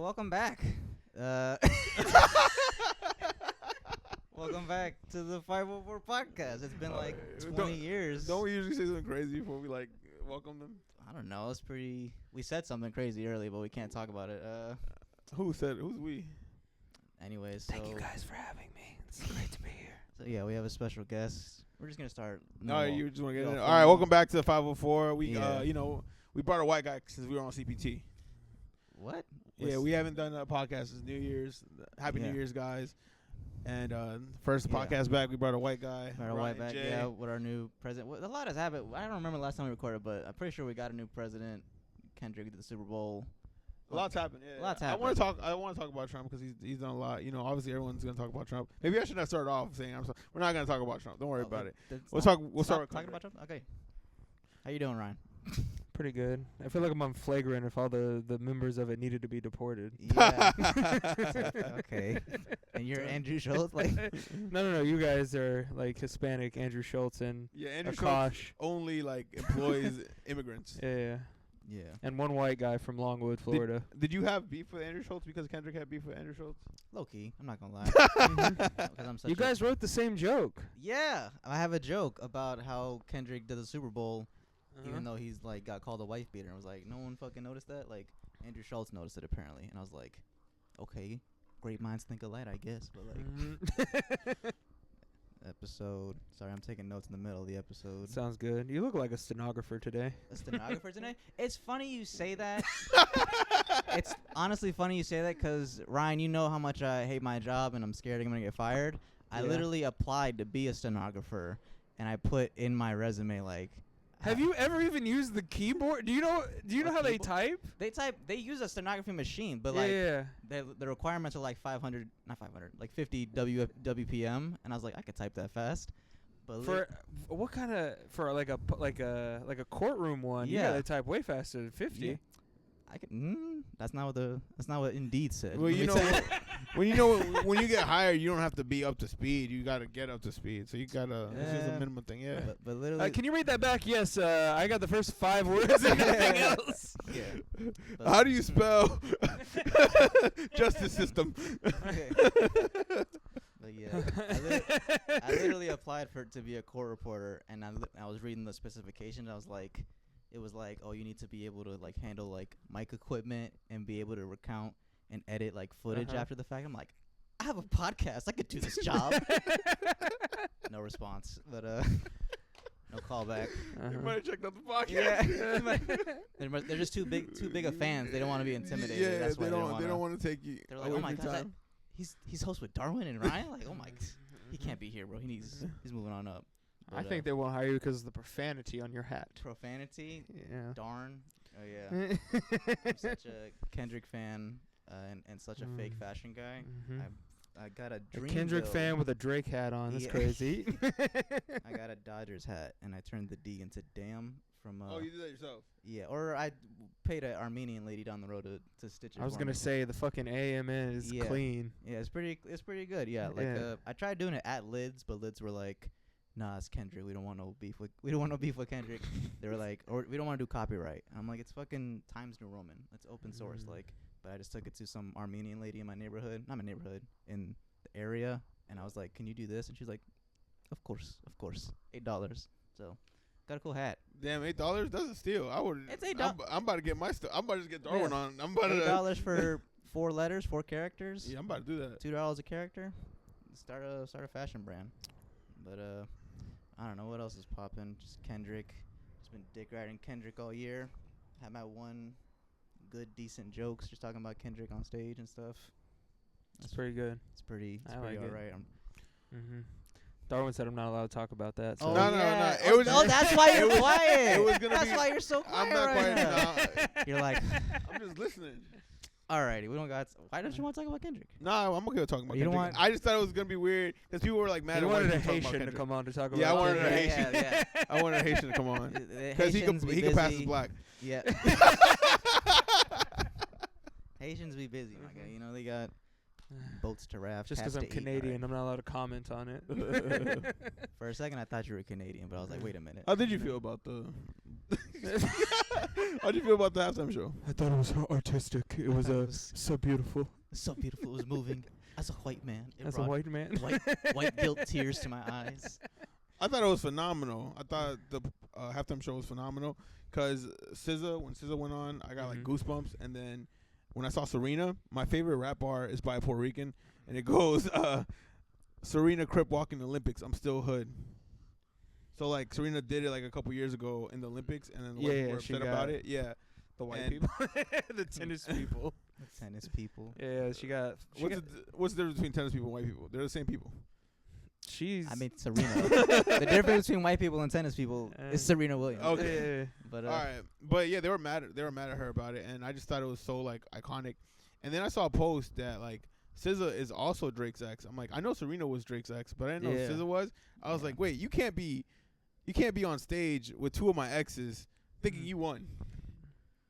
welcome back. Welcome back to the 504 podcast. It's been like 20 years. Don't we usually say something crazy before we like welcome them? I don't know. It's pretty. We said something crazy early, but we can't talk about it. Who said it? Who's we? Anyways, Thank you guys for having me. It's great to be here. So yeah, we have a special guest. We're just gonna start. No, you just want to get in. All All right, welcome back to the 504. We, Yeah. we brought a white guy since we were on CPT. What? Yeah, we haven't done a podcast since New Year's. Happy New Year's, guys. And first podcast back, we brought a white guy. Brought a white back. Yeah, with our new president. A lot has happened. I don't remember the last time we recorded, but I'm pretty sure we got a new president. Kendrick did the Super Bowl. A lot's happened. Yeah. Lots I happened. want to talk about Trump because he's done a lot. You know, obviously everyone's gonna talk about Trump. Maybe I should not start off saying we're not gonna talk about Trump. Don't worry about it. We'll start with talking Kendrick. about Trump. Okay. How you doing, Ryan? Pretty good. I feel like I'm on flagrant if all the members of it needed to be deported. Yeah. Okay. And you're Andrew Schultz, like. No. You guys are like Hispanic Andrew Schultz and Andrew Akash. Schultz only like employs immigrants. Yeah. And one white guy from Longwood, Florida. Did you have beef with Andrew Schultz because Kendrick had beef with Andrew Schultz? Low key, I'm not gonna lie. Because I'm such You guys wrote the same joke. Yeah, I have a joke about how Kendrick did the Super Bowl, even though he's like got called a wife beater. And I was like, no one fucking noticed that. Like Andrew Schultz noticed it apparently, and I was like, okay, great minds think alike, I guess. But like, episode. Sorry, I'm taking notes in the middle of the episode. Sounds good. You look like a stenographer today. A stenographer today? It's funny you say that. It's honestly funny you say that because, Ryan, you know how much I hate my job and I'm scared I'm going to get fired. I literally applied to be a stenographer, and I put in my resume, like... Have you ever even used the keyboard? Do you know how they type? They use a stenography machine, but the requirements are like 50 WPM, and I was like, I could type that fast. But for what kind of like a courtroom one? Yeah. You gotta type way faster than 50. Yeah. I could. That's not what Indeed said. Well, when you get hired, you don't have to be up to speed. You gotta get up to speed. So you gotta. This is a minimum thing. Yeah. But literally. Can you read that back? Yes. I got the first 5 words and nothing else. Yeah. How do you spell justice system? Okay. But yeah, I literally applied to be a court reporter, and I was reading the specifications. It was like, oh, you need to be able to like handle like mic equipment and be able to recount and edit like footage after the fact. I'm like, I have a podcast. I could do this job. No response, but no callback. You might have checked out the podcast. Yeah. They're just too big of fans. They don't want to be intimidated. Yeah, that's why they don't want to take you. They're like, oh my god, he's host with Darwin and Ryan. Like, oh my, he can't be here, bro. He's moving on up. But I think they won't hire you because of the profanity on your hat. Profanity? Yeah. Darn. Oh, yeah. I'm such a Kendrick fan and such a fake fashion guy. I got a dream. A Kendrick fan with a Drake hat on. That's crazy. I got a Dodgers hat, and I turned the D into damn from... oh, you did that yourself? Yeah, or I paid an Armenian lady down the road to stitch it. I was going to say, the fucking AMN is clean. Yeah, it's pretty good. Yeah, I tried doing it at Lids, but Lids were like... Nah, it's Kendrick. We don't want no beef with Kendrick. They were like, or we don't want to do copyright. I'm like, it's fucking Times New Roman. It's open source. Like, but I just took it to some Armenian lady in my neighborhood, in the area, and I was like, can you do this? And she's like, of course, $8. So, got a cool hat. Damn, $8? That's a steal. I would. It's $8. I'm about to get my stuff. I'm about to just get Darwin on. I'm about $8 for 4 letters, 4 characters. Yeah, I'm about to do that. $2 a character. Start a fashion brand. But I don't know what else is popping. Just Kendrick. Just been dick riding Kendrick all year. Had my one good, decent jokes just talking about Kendrick on stage and stuff. That's pretty good. It's pretty all right. Darwin said I'm not allowed to talk about that. So. Oh, no. That's why you're quiet. It was gonna that's why you're so quiet. I'm not right quiet now. You're like, I'm just listening. Alrighty, we don't got. Why don't you want to talk about Kendrick? Nah, I'm okay with talking about you Kendrick. I just thought it was gonna be weird because people were like mad. You wanted a Haitian to come on to talk about. Yeah, I wanted Kendrick. a Haitian. Yeah. I wanted a Haitian to come on because he could pass as black. Yeah. Haitians be busy, my guy. You know they got boats to raft. Just because I'm Canadian, I'm not allowed to comment on it. For a second, I thought you were Canadian, but I was like, wait a minute. How did you feel about the? How'd you feel about the halftime show? I thought it was artistic. It was so beautiful. So beautiful. It was moving. As a white man, it As a brought white man. white guilt tears to my eyes. I thought it was phenomenal. I thought the halftime show was phenomenal because when SZA went on, I got like goosebumps. And then when I saw Serena, my favorite rap bar is by a Puerto Rican, and it goes, Serena Crip walking the Olympics. I'm still hood. So like Serena did it like a couple years ago in the Olympics, and then the white people were upset about it. Yeah, The white people. The tennis people. The tennis people. Yeah, she got. What's the difference between tennis people and white people? They're the same people. She's. I mean, Serena. The difference between white people and tennis people is Serena Williams. Okay. Yeah. But all right, but yeah, they were mad at her about it, and I just thought it was so like iconic. And then I saw a post that like SZA is also Drake's ex. I'm like, I know Serena was Drake's ex, but I didn't know SZA was. I was like, wait, you can't be on stage with two of my exes thinking you won.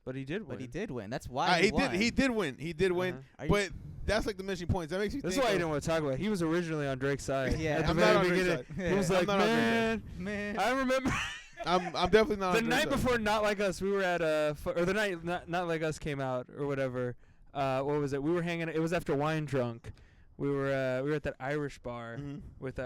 But he did win. But he did win. That's why he won. He did win. He did win. But that's like the missing points. That makes you. That's think why he didn't want to talk about it. He was originally on Drake's side. Yeah, I'm not on Drake's side. He was like, man, I remember. I'm definitely not. The night before Not Like Us, we were at or the night Not Like Us came out or whatever. What was it? We were hanging. It was after Wine Drunk. We were at that Irish bar with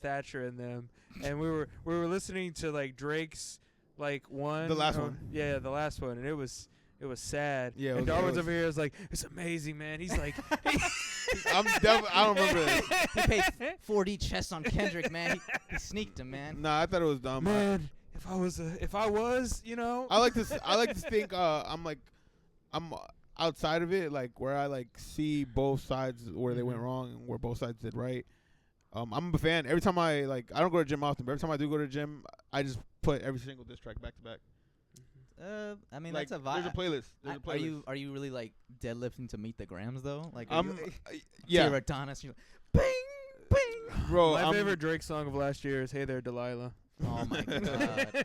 Thatcher and them, and we were listening to like Drake's like one. The last one. Yeah, the last one, and it was sad. Yeah, and Darwin's over here is like, it's amazing, man. He's like, I don't remember that. He paid 4D chess on Kendrick, man. He sneaked him, man. Nah, I thought it was dumb. Man, if I was, you know. I like to think I'm outside of it, like where I like see both sides where they went wrong and where both sides did right. I'm a fan. Every time I don't go to the gym often, but every time I do go to the gym, I just put every single diss track back to back. I mean, like, that's a vibe. There's a playlist. Are you really like deadlifting to meet the grams though? Like, yeah. You're Adonis. You're like, bing, bing. Bro, my favorite Drake song of last year is "Hey There, Delilah." Oh my god,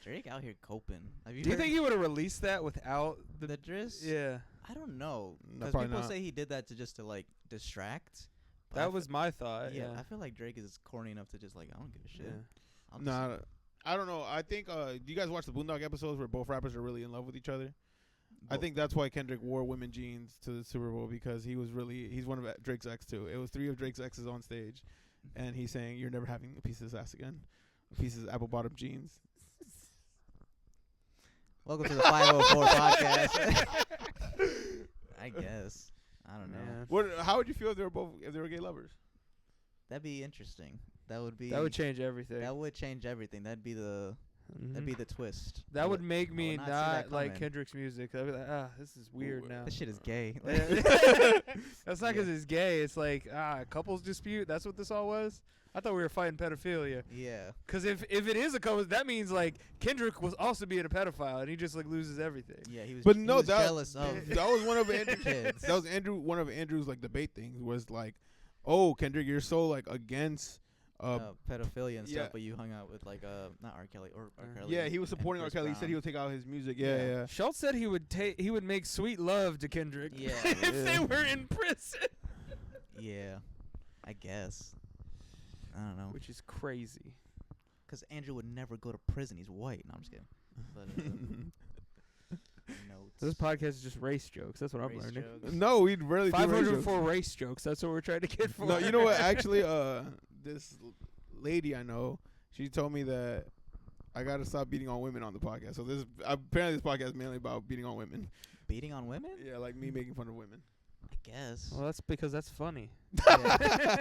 Drake out here coping. Do you think he would have released that without the Driss? Yeah, I don't know. No, Because people not. say he did that to like distract. that was my thought. Yeah, Yeah, I feel like Drake is corny enough to just like, I don't give a shit. Yeah. Nah, I don't know. I think do you guys watch the Boondock episodes where both rappers are really in love with each other? I think that's why Kendrick wore women jeans to the Super Bowl, because he's one of Drake's ex too. It was 3 of Drake's exes on stage, and he's saying, "You're never having a piece of his ass again." A piece of his apple bottom jeans. Welcome to the 504 podcast. I guess. I don't know. Yeah. How would you feel if they were gay lovers? That'd be interesting. That would change everything. That would change everything. That'd be the twist. That would make me not like coming. Kendrick's music. I'd be like, this is weird now. This shit is gay. That's not because it's gay. It's like, couples dispute. That's what this all was? I thought we were fighting pedophilia. Yeah. Because if it is a couple, that means like Kendrick was also being a pedophile, and he just like loses everything. Yeah, he was. But he no, was jealous of. That was one of Andrew's kids. That was one of Andrew's like debate things was like, oh, Kendrick, you're so like against pedophilia and stuff, yeah. But you hung out with like not R. Kelly or R. Kelly. Yeah, he was supporting R. Kelly. He said he would take out his music. Yeah. Schultz said he would make sweet love to Kendrick. Yeah. if they were in prison. Yeah, I guess. I don't know. Which is crazy. Because Andrew would never go to prison. He's white. No, I'm just kidding. But notes. This podcast is just race jokes. That's what I'm learning. No, we'd really do 504 race jokes. That's what we're trying to get for. No, you know what? Actually, this lady I know, she told me that I gotta stop beating on women on the podcast. So apparently this podcast is mainly about beating on women. Beating on women? Yeah, like me making fun of women. I guess. Well, that's because that's funny. Yeah.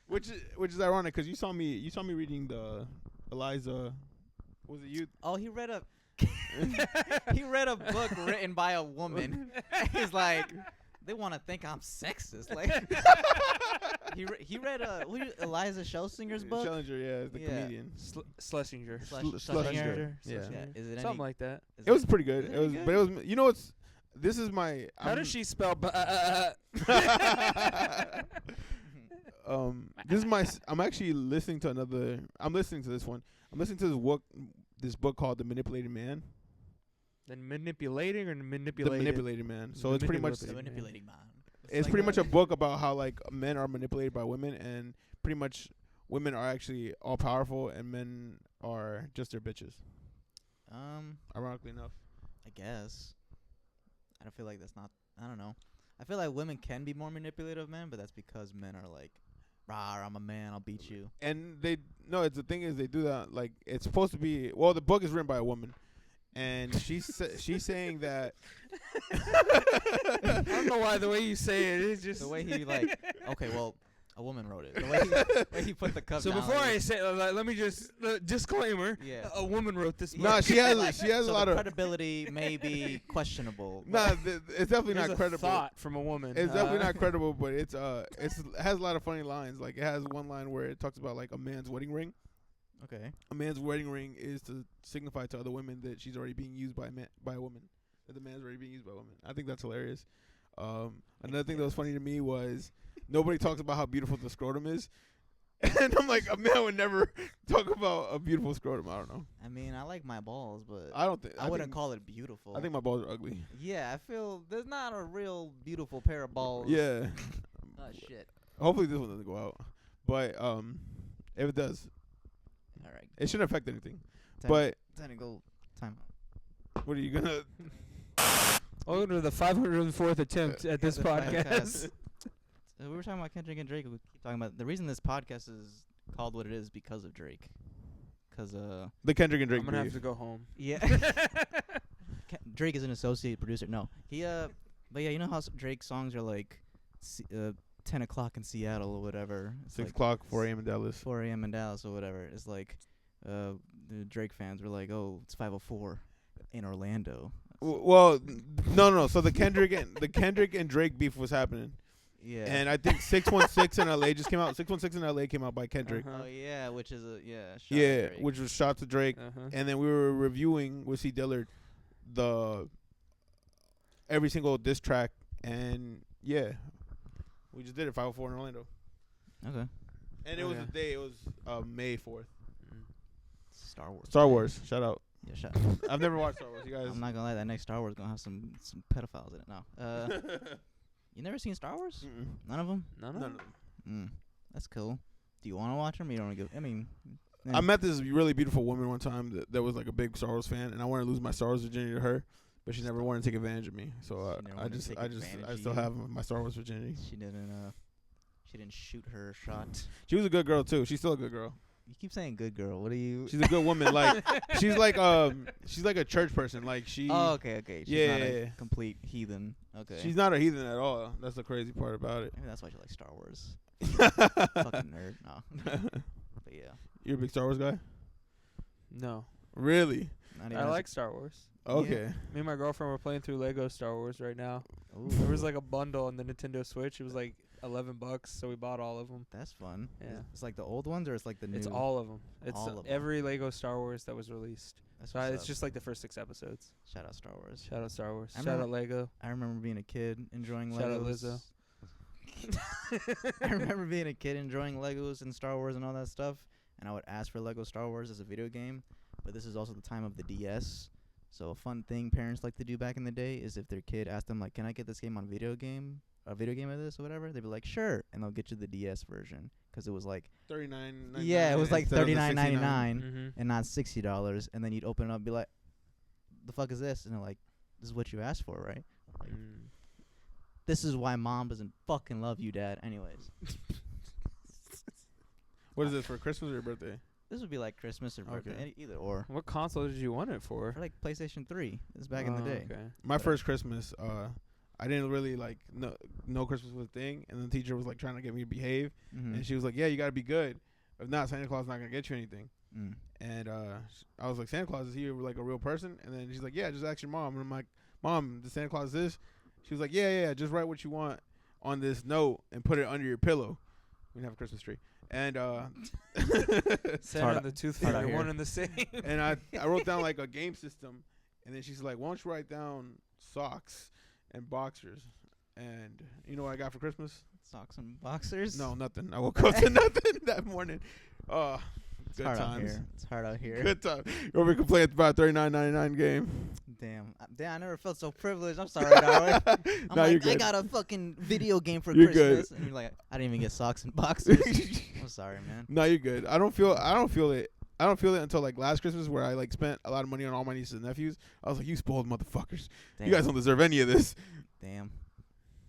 Which is ironic because you saw me reading the Eliza. Was it you? Oh, he read a book written by a woman. He's like, they want to think I'm sexist. Like, he read Eliza Schlessinger's book. Schlesinger, yeah, the comedian. Schlesinger. Schlesinger. Yeah. Is it something like that? It was pretty good. It was, but it was. You know what's? This is my. How does she spell? This is my. I'm actually listening to another. I'm listening to this one. I'm listening to this book called The Manipulated Man. The manipulating or manipulated? The Manipulated Man. So it's pretty much the manipulating man. It's pretty much a book about how like men are manipulated by women, and pretty much women are actually all powerful, and men are just their bitches. Ironically enough. I guess. I don't feel like that's not. I don't know. I feel like women can be more manipulative of men, but that's because men are like, "Rah, I'm a man. I'll beat you." And it's the thing is they do that like it's supposed to be. Well, the book is written by a woman, and she's saying that. I don't know why the way you say it is just The way he like. Okay, well, a woman wrote it. The way he put the cup So down. before I say, let me just disclaimer. Yeah. A woman wrote this. Nah, book. she has a so lot the of. credibility may be questionable. Nah, it's definitely Here's not a credible. thought from a woman. It's definitely not credible, but it has a lot of funny lines. Like it has one line where it talks about like a man's wedding ring. Okay. A man's wedding ring is to signify to other women that she's already being used by a woman. That the man's already being used by a woman. I think that's hilarious. Another thing that was funny to me was nobody talks about how beautiful the scrotum is. And I'm like, a man would never talk about a beautiful scrotum. I don't know. I mean, I like my balls, but I wouldn't call it beautiful. I think my balls are ugly. Yeah, I feel there's not a real beautiful pair of balls. Yeah. Oh shit. Hopefully this one doesn't go out. But if it does, All right. it shouldn't affect anything. Time But to go. Time out. what are you gonna? Welcome to the 504th attempt at this the podcast. So we were talking about Kendrick and Drake. We keep talking about the reason this podcast is called what it is because of Drake. Cause The Kendrick and Drake I'm gonna have beef. to go home. yeah. Drake is an associate producer. No, he but yeah, you know how Drake songs are like 10 o'clock in Seattle or whatever. It's 6 like o'clock, 4 a.m. in Dallas. 4 a.m. in Dallas or whatever. It's like the Drake fans were like, oh, it's 5:04 in Orlando. Well, no. So the Kendrick and Drake beef was happening. Yeah. And I think 616 in LA just came out. 616 in LA came out by Kendrick. Uh-huh. Oh yeah, which is a shot at Yeah, Drake. which was shot to Drake. Uh-huh. And then we were reviewing with C. Dillard every single diss track, and yeah, we just did it 504 in Orlando. Okay. And it was a day. It was May 4th. Star Wars. Star Wars. Shout out. Yeah, shut. I've never watched Star Wars. You guys. I'm not gonna lie, that next Star Wars gonna have some pedophiles in it. No. You never seen Star Wars? Mm-mm. None of them. None of None them. of them. That's cool. Do you want to watch them? You don't want to go. I mean, I met this really beautiful woman one time that was like a big Star Wars fan, and I wanted to lose my Star Wars virginity to her, but she never wanted to take advantage of me. So She never I wanted to take I advantage of still you? have my Star Wars virginity. She didn't shoot her shot. She was a good girl too. She's still a good girl. You keep saying good girl. What are you? She's a good woman. Like she's like a church person. Like she. Oh, okay. She's Yeah, not yeah, a yeah. complete heathen. Okay. She's not a heathen at all. That's the crazy part about it. Maybe that's why she likes Star Wars. Fucking nerd. No. But yeah. You're a big Star Wars guy? No. Really? Not even I as- like Star Wars. Okay. Me and my girlfriend were playing through Lego Star Wars right now. Ooh, There was like a bundle on the Nintendo Switch. It was like $11, so we bought all of them. that's fun. Yeah. It's like the old ones, or it's like the new. It's all of them. It's All of 'em. every Lego Star Wars that was released. That's So what's it's up. just like the first 6 episodes. Shout out Star Wars. Shout out Star Wars. I Shout remember- out Lego. I remember being a kid enjoying Shout out Legos. Lizzo. I remember being a kid enjoying Legos and Star Wars and all that stuff, and I would ask for Lego Star Wars as a video game. But this is also the time of the DS. So a fun thing parents like to do back in the day is if their kid asked them like, "Can I get this game on a video game of this or whatever?" They'd be like, "Sure," and they'll get you the DS version because it was like $39.99. yeah, it was like instead of the $39.99 Mm-hmm. and not $60. And then you'd open it up and be like, "The fuck is this?" And they're like, "This is what you asked for, right?" Like, this is why mom doesn't fucking love you, Dad. Anyways, What is this, for Christmas or your birthday? this would be like Christmas or birthday, Okay. either or. What console did you want it for? For like PlayStation 3. This is back in the Oh, day. Okay. My first Christmas, I didn't really like know Christmas was a thing, and the teacher was like trying to get me to behave, Mm-hmm. and she was like, "Yeah, you gotta be good. If not, Santa Claus is not gonna get you anything." Mm. And I was like, "Santa Claus, is he like a real person?" And then she's like, "Yeah, just ask your mom." And I'm like, "Mom, does Santa Claus this?" She was like, "Yeah, just write what you want on this note and put it under your pillow." We didn't have a Christmas tree. And Santa hard- and the Tooth hard out Fairy, here. one and the same. and I wrote down like a game system, and then she's like, "Why don't you write down socks and boxers?" And you know what I got for Christmas? Socks and boxers. No, nothing. I woke up to nothing that morning. It's Good hard out times. here. It's hard out here. Good time. You over complaining about $39.99 game? Damn. I never felt so privileged. I'm sorry, Darwin. I'm No, like, you're I good. got a fucking video game for You're Christmas. good. And you're like, I didn't even get socks and boxers. I'm sorry, man. No, you're good. I don't feel it I don't feel it until like last Christmas, where I like spent a lot of money on all my nieces and nephews. I was like, you spoiled motherfuckers. Damn. You guys don't deserve any of this. Damn.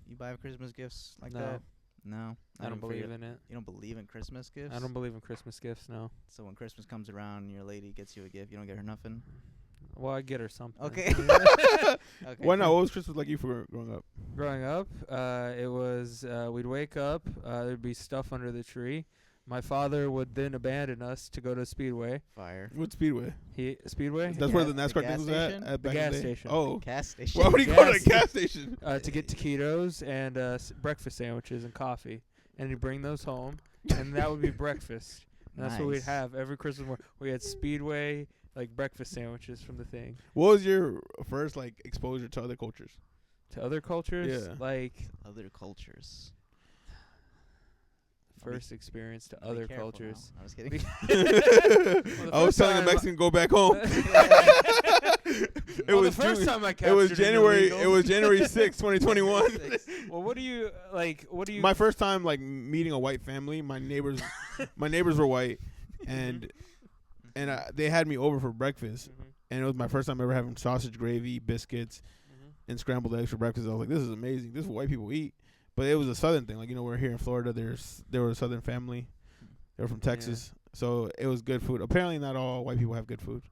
You buy Christmas gifts like No. that? No. I don't believe in it. You don't believe in Christmas gifts? I don't believe in Christmas gifts. No. So when Christmas comes around and your lady gets you a gift, you don't get her nothing? Well, I get her something. Okay. Why Okay. not? What was Christmas like you for growing up? Growing up, it was we'd wake up. There'd be stuff under the tree. My father would then abandon us to go to Speedway. Fire. What Speedway? Speedway That's where the gas- NASCAR the thing was gas at? station? At The back in gas day? station. Oh. Gas station. Why would he go to a Gas- gas station? to get taquitos and breakfast sandwiches and coffee, and he'd bring those home, and that would be breakfast. And that's what we'd Nice. have every Christmas morning. We had Speedway like breakfast sandwiches from the thing. What was your first like exposure to other cultures? To other cultures, Yeah. like Other cultures. first experience to Be other careful cultures. now. I'm just kidding. I was first telling a time- Mexican go back home. Well, was the first June- time I It captured was an January. illegal- It was January 6, 2021. Well, what do you like? What do you? My first time like meeting a white family. My neighbors were white, and they had me over for breakfast, Mhm, and it was my first time ever having sausage gravy, biscuits, mhm. and scrambled eggs for breakfast. I was like, this is amazing. This is what white people eat. But it was a southern thing. Like, you know, we're here in Florida. There were a southern family. They were from Texas, so it was good food. Apparently, not all white people have good food.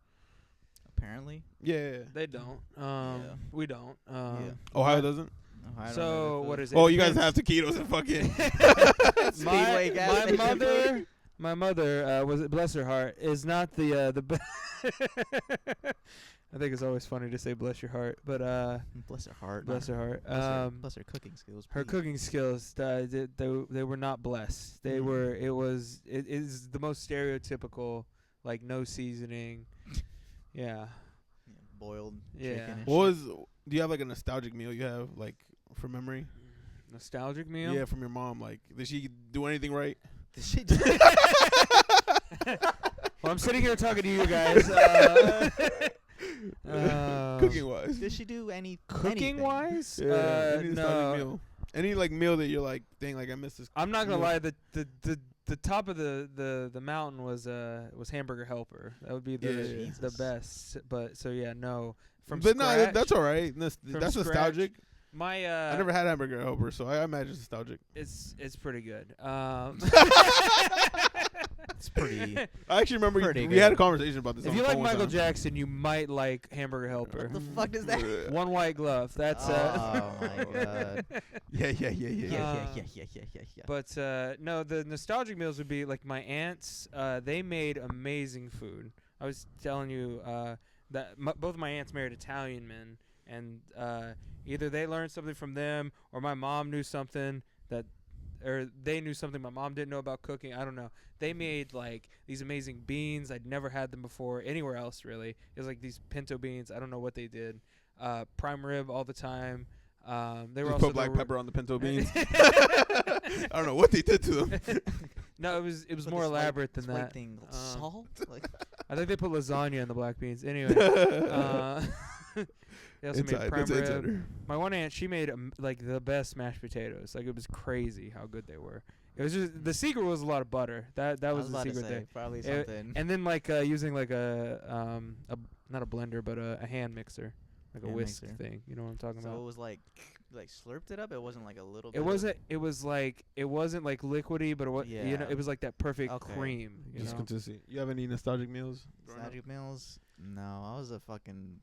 Apparently. Yeah. They don't. Yeah. We don't. Yeah. Ohio doesn't. Ohio don't So have what food. is it? Oh, you guys Depends. have taquitos and fucking. Speedway gas my station mother, food? my mother was bless her heart is not the I think it's always funny to say bless your heart, but Bless her heart. bless her heart. Bless her cooking skills. Her please. cooking skills, they were not blessed. They Mhm. were. It is the most stereotypical, like no seasoning. Yeah. Yeah, boiled Yeah. chicken. And What shit. was? Do you have like a nostalgic meal you have like from memory? Nostalgic meal. Yeah, from your mom. Like, did she do anything right? Did she do Well, I'm sitting here talking to you guys. Cooking wise. Did she do any Cooking anything? wise, Any nostalgic no. meal. Any like meal that you're like, dang, like I missed this. I'm not gonna meal. lie. The top of the mountain was Hamburger Helper. That would be the Yeah. the Jesus. best. But so yeah, no. From But scratch, no, that's all right. That's From nostalgic. my I never had hamburger helper, so I imagine it's nostalgic. it's pretty good. It's pretty. I actually remember Pretty we had a good. conversation about this. If on you the like phone one Michael time. Jackson, you might like Hamburger Helper. What the fuck is that? One white glove. That's Oh my god. Yeah. Yeah, yeah. But no, the nostalgic meals would be like my aunts. They made amazing food. I was telling you that both my aunts married Italian men, and either they learned something from them, or my mom knew something or they knew something my mom didn't know about cooking. I don't know. They made like these amazing beans. I'd never had them before anywhere else really. It was like these pinto beans. I don't know what they did. Prime rib all the time. They were Just also put black pepper on the pinto beans. I I don't know what they did to them. No, it was But more this, like, elaborate this than white that. thing, Um, salt? Like, I think they put lasagna in the black beans. Anyway, they also made prime rib. Insider. My one aunt, she made like the best mashed potatoes. Like it was crazy how good they were. It was just the secret was a lot of butter. That I was was the about to secret say, thing. probably It- something. And then like using like a not a blender but a hand mixer, like Hand a whisk mixer. thing. You know what I'm talking So about? it was like slurped it up. It wasn't like a little. bit It of- wasn't. It was like it wasn't like liquidy, but you know, Yeah. it was like that perfect Okay. cream. You Just know? consistency. You have any nostalgic meals? growing up? Nostalgic meals? No, I was a fucking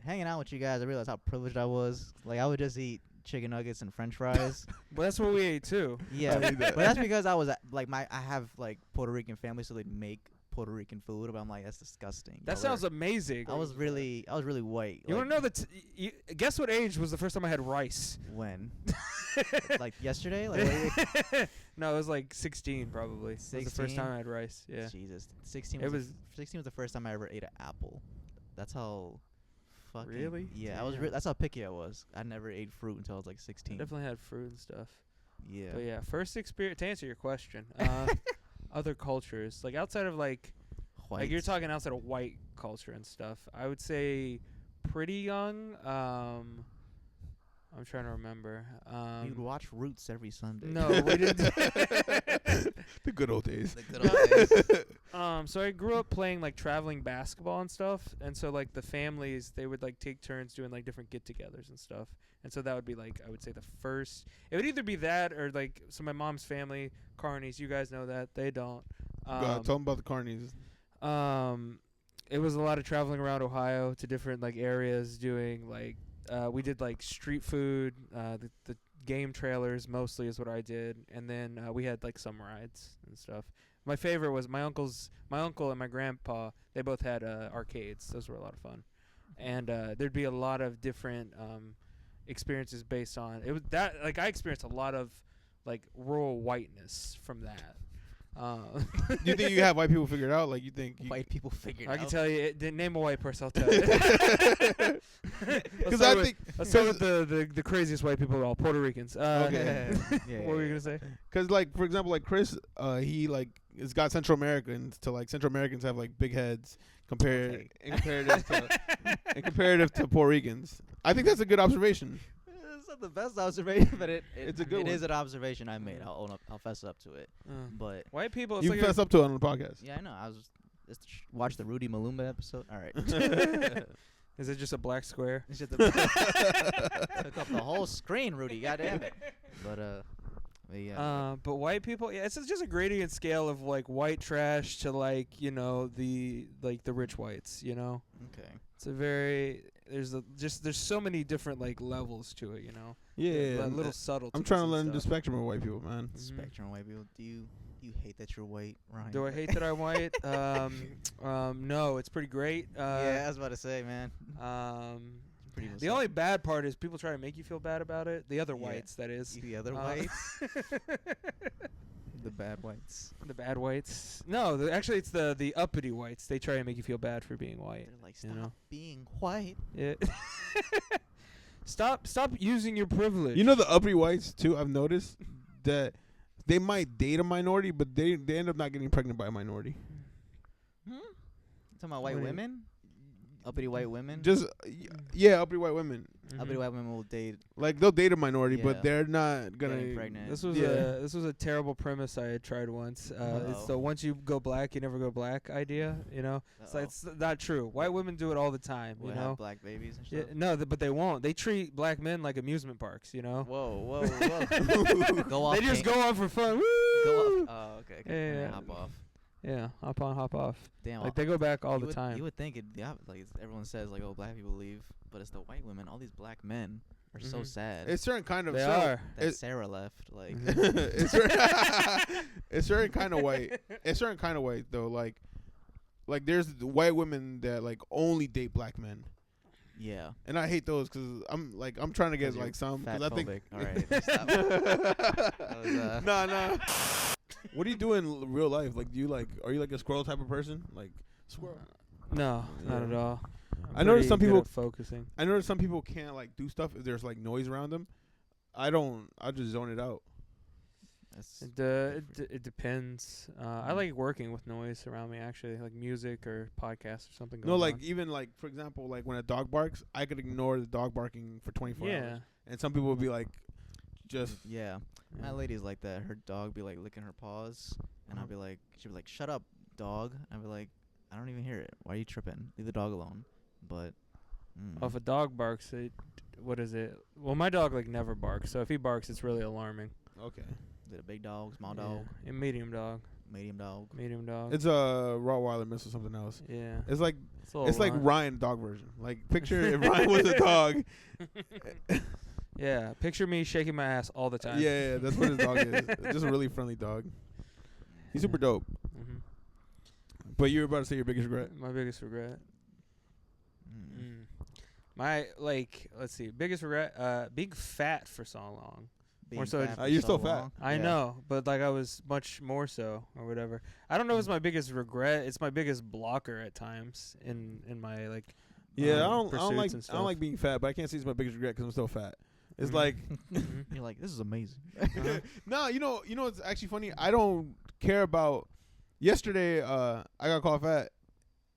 hanging out with you guys. I realized how privileged I was. Like I would just eat chicken nuggets and French fries. Well, that's what we ate too. Yeah, I need that. but that's because I was like I have like Puerto Rican family, so they'd make Puerto Rican food. But I'm like, that's disgusting. That sounds amazing. I was really white. You like, want to know that? Guess what age was the first time I had rice? when? Like yesterday? Like what- No, it was like 16 probably. It was the first 16? time I had rice. Yeah. Jesus, 16 It was, was- 16 was the first time I ever ate an apple. That's how fucking Really? Yeah, I was Damn. that's how picky I was. I never ate fruit until I was like I 16. definitely had fruit and stuff. Yeah. But yeah, first experience. To answer your question, other cultures like outside of like you're Whites. talking outside of white culture and stuff. I would say pretty young. I'm trying to remember. You'd watch Roots every Sunday. No, we didn't. The good old days. The good old days. So I grew up playing like traveling basketball and stuff, and so like the families they would like take turns doing like different get-togethers and stuff, and so that would be like I would say the first. It would either be that or like so my mom's family, Carnies. You guys know that they don't. Tell them about the Carnies. It was a lot of traveling around Ohio to different like areas doing like we did like street food, the game trailers mostly is what I did, and then we had like some rides and stuff. My favorite was my uncle and my grandpa. They both had arcades. Those were a lot of fun, and there'd be a lot of different experiences based on it. Was that like I experienced a lot of like rural whiteness from that. Do you think you have white people figured out? Like you think white people figured out? I can tell you. Name a white person. I'll tell you. Because I think let's start with the craziest white people of all, Puerto Ricans. Okay. What were you gonna say? Because like for example, like Chris, he like has got Central Americans to like Central Americans have like big heads comparative to Puerto Ricans. I think that's a good observation. It's not the best observation, but it's a good one. It is an observation I made. I'll own up. I'll fess up to it. But white people, You like fess up to it on the podcast. yeah, I know. I was just watch the Rudy Malumba episode. All right. Is it just a black square? It's just took up the whole screen, Rudy. Goddamn it. But yeah. But white people, yeah, it's just a gradient scale of like white trash to like the rich whites. Okay. It's a very there's so many different like levels to it. Yeah, little subtle. I'm trying to learn the spectrum of white people, man. Spectrum of white people. Do you hate that you're white, Ryan? Do I hate that I'm white? No, it's pretty great. Yeah, I was about to say, man. The only bad part is people try to make you feel bad about it. The other whites, that is. The other whites. The bad whites. The bad whites. No, actually, it's the uppity whites. They try to make you feel bad for being white. They're like, stop being white. Yeah. Stop using your privilege. The uppity whites too. I've noticed that they might date a minority, but they end up not getting pregnant by a minority. Talking about white women. Uppity white women. Uppity white women. Uppity white women will date. Like they'll date a minority, but they're not gonna get pregnant. This was a terrible premise I had tried once. It's the once you go black, you never go black idea. It's not true. White women do it all the time. Have black babies and stuff. Yeah, no, but they won't. They treat black men like amusement parks. Whoa. Go off. They just go on for fun. Woo! Go off. Oh, okay. Yeah. Hop off. Yeah, hop on, hop off. Damn. Like they go back all the time. You would think everyone says like, oh, black people leave, but it's the white women. All these black men are so sad. It's certain kind of. They are. That Sarah left. Like it's certain kind of white. It's certain kind of white though. Like there's the white women that like only date black men. Yeah. And I hate those because I'm trying to get like some because I think. All right. Stop. Nah. What do you do in real life? Like, are you like a squirrel type of person? Like squirrel? No, not at all. I noticed some people focusing. I noticed some people can't like do stuff if there's like noise around them. I just zone it out. It depends. I like working with noise around me actually, like music or podcasts or something. No, like on. Even like for example, like when a dog barks, I could ignore the dog barking for 24 hours. And some people would be like, just My lady's like that. Her dog be like licking her paws, and she'd be like, "Shut up, dog." I'd be like, "I don't even hear it. Why are you tripping? Leave the dog alone." But if a dog barks, what is it? Well, my dog like never barks, so if he barks, it's really alarming. Okay. Is it a big dog, small dog? A medium dog. Medium dog. It's a Rottweiler mix or something else. Yeah. It's like Ryan dog version. Like picture if Ryan was a dog. Yeah, picture me shaking my ass all the time. Yeah, that's what his dog is. Just a really friendly dog. He's super dope. Mm-hmm. But you were about to say your biggest regret? My biggest regret. My let's see, biggest regret. Being fat for so long. You're still fat. I know, but like I was much more so or whatever. I don't know if it's my biggest regret. It's my biggest blocker at times in my like. Yeah, I don't like being fat, but I can't say it's my biggest regret because I'm still fat. It's like you're like, this is amazing. No, you know it's actually funny. I don't care about. Yesterday, I got called fat,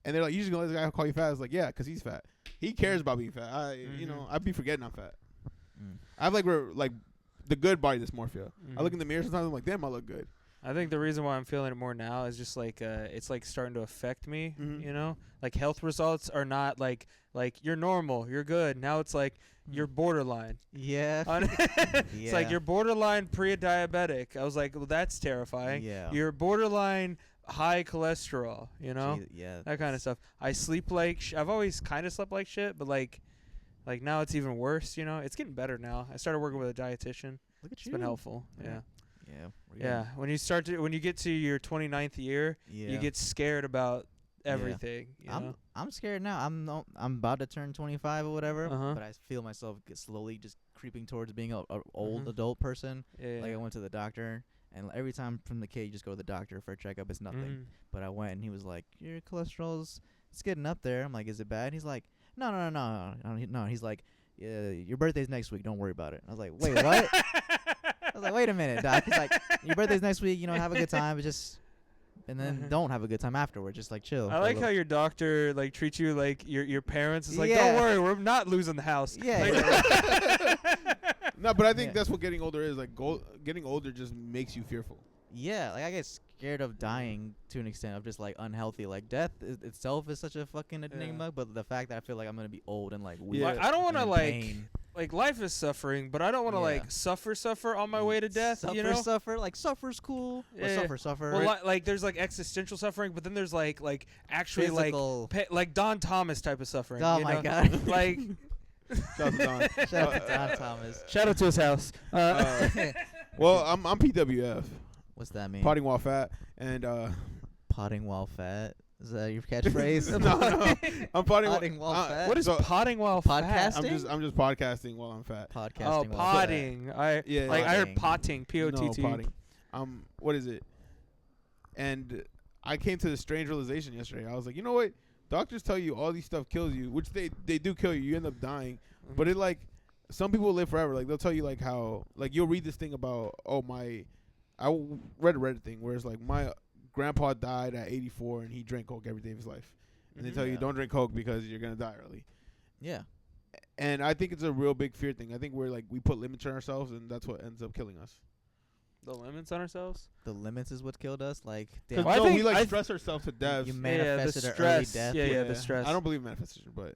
and they're like, "You just gonna let this guy call you fat?" I was like, "Yeah, because he's fat. He cares about being fat. I'd be forgetting I'm fat." I have like the good body dysmorphia. I look in the mirror sometimes. I'm like, damn, I look good. I think the reason why I'm feeling it more now is just like it's like starting to affect me. You know, like health results are not like you're normal, you're good. Now it's like you're borderline. Yeah. It's like you're borderline pre-diabetic. I was like, well, that's terrifying. Yeah. You're borderline high cholesterol. You know, that kind of stuff. I sleep like I've always kind of slept like shit, but like now it's even worse. You know, it's getting better now. I started working with a dietitian. Look at It's been helpful. Yeah. Yeah. When you get to your 29th year, you get scared about everything. You know? I'm scared now. I'm about to turn 25 or whatever, Uh-huh. but I feel myself slowly just creeping towards being a old adult person. Like I went to the doctor, and every time from the kid you just go to the doctor for a checkup, it's nothing. But I went and he was like, "Your cholesterol's it's getting up there." I'm like, "Is it bad?" And he's like, No. He's like, "Your birthday's next week. Don't worry about it." I was like, "Wait, what?" I was like, "Wait a minute, doc." He's like, "Your birthday's next week. You know, have a good time, but just, and then don't have a good time afterward. Just like chill." I like how your doctor like treats you like your parents. It's like, Yeah. don't worry, we're not losing the house. Yeah. No, but I think that's what getting older is. Like, getting older just makes you fearful. Yeah, like I get scared of dying to an extent of just like unhealthy. Like death itself is such a fucking enigma, but the fact that I feel like I'm gonna be old and like weak. Like, I don't want to and in like pain. like life is suffering, but I don't want to like suffer on my way to death. Suffer. Like suffer's cool. Yeah. Or suffer. Well, like there's like existential suffering, but then there's like actually Physical. like Don Thomas type of suffering. Oh you my know? god. Like Shout out to Don. Shout out to Don Thomas. shout out to his house. Well, I'm PWF. What's that mean? Potting while fat, and Potting while fat. Is that your catchphrase? no, I'm Potting while fat. What is potting while fat? Podcasting? I'm just podcasting while I'm fat. Podcasting. Oh, while potting. I heard potting. Potting. P-O-T-T. No, potting. What is it? And I came to this strange realization yesterday. I was like, you know what? Doctors tell you all these stuff kills you, which they do kill you. You end up dying, but it like some people live forever. Like they'll tell you like how like you'll read this thing about I read a Reddit thing where it's like my grandpa died at 84 and he drank Coke every day of his life, and they tell you don't drink Coke because you're gonna die early. Yeah. And I think it's a real big fear thing. I think we put limits on ourselves, and that's what ends up killing us. The limits on ourselves? The limits is what killed us. Like, Because damn, we like stress ourselves to death. you manifested the an early stress. death. Yeah, the stress. I don't believe in manifestation, but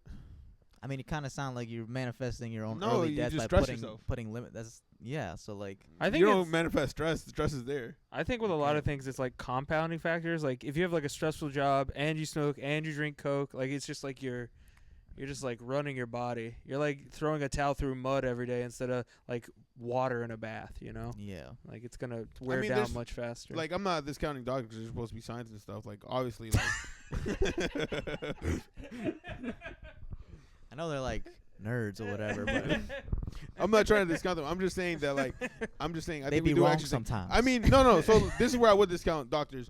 I mean, it kind of sounds like you're manifesting your own No, early you death just by stress yourself. putting limit. That's so like I think you don't manifest stress. The stress is there. I think with a lot of things, it's like compounding factors. Like if you have like a stressful job and you smoke and you drink Coke, like it's just like you're just like running your body. You're like throwing a towel through mud every day instead of like water in a bath. You know? yeah. Like it's gonna wear down much faster. Like I'm not discounting doctors because they're supposed to be science and stuff. Like obviously, like I know they're like nerds or whatever, but I'm not trying to discount them. I'm just saying that like I they think be we do wrong actually sometimes. I mean, no. So this is where I would discount doctors.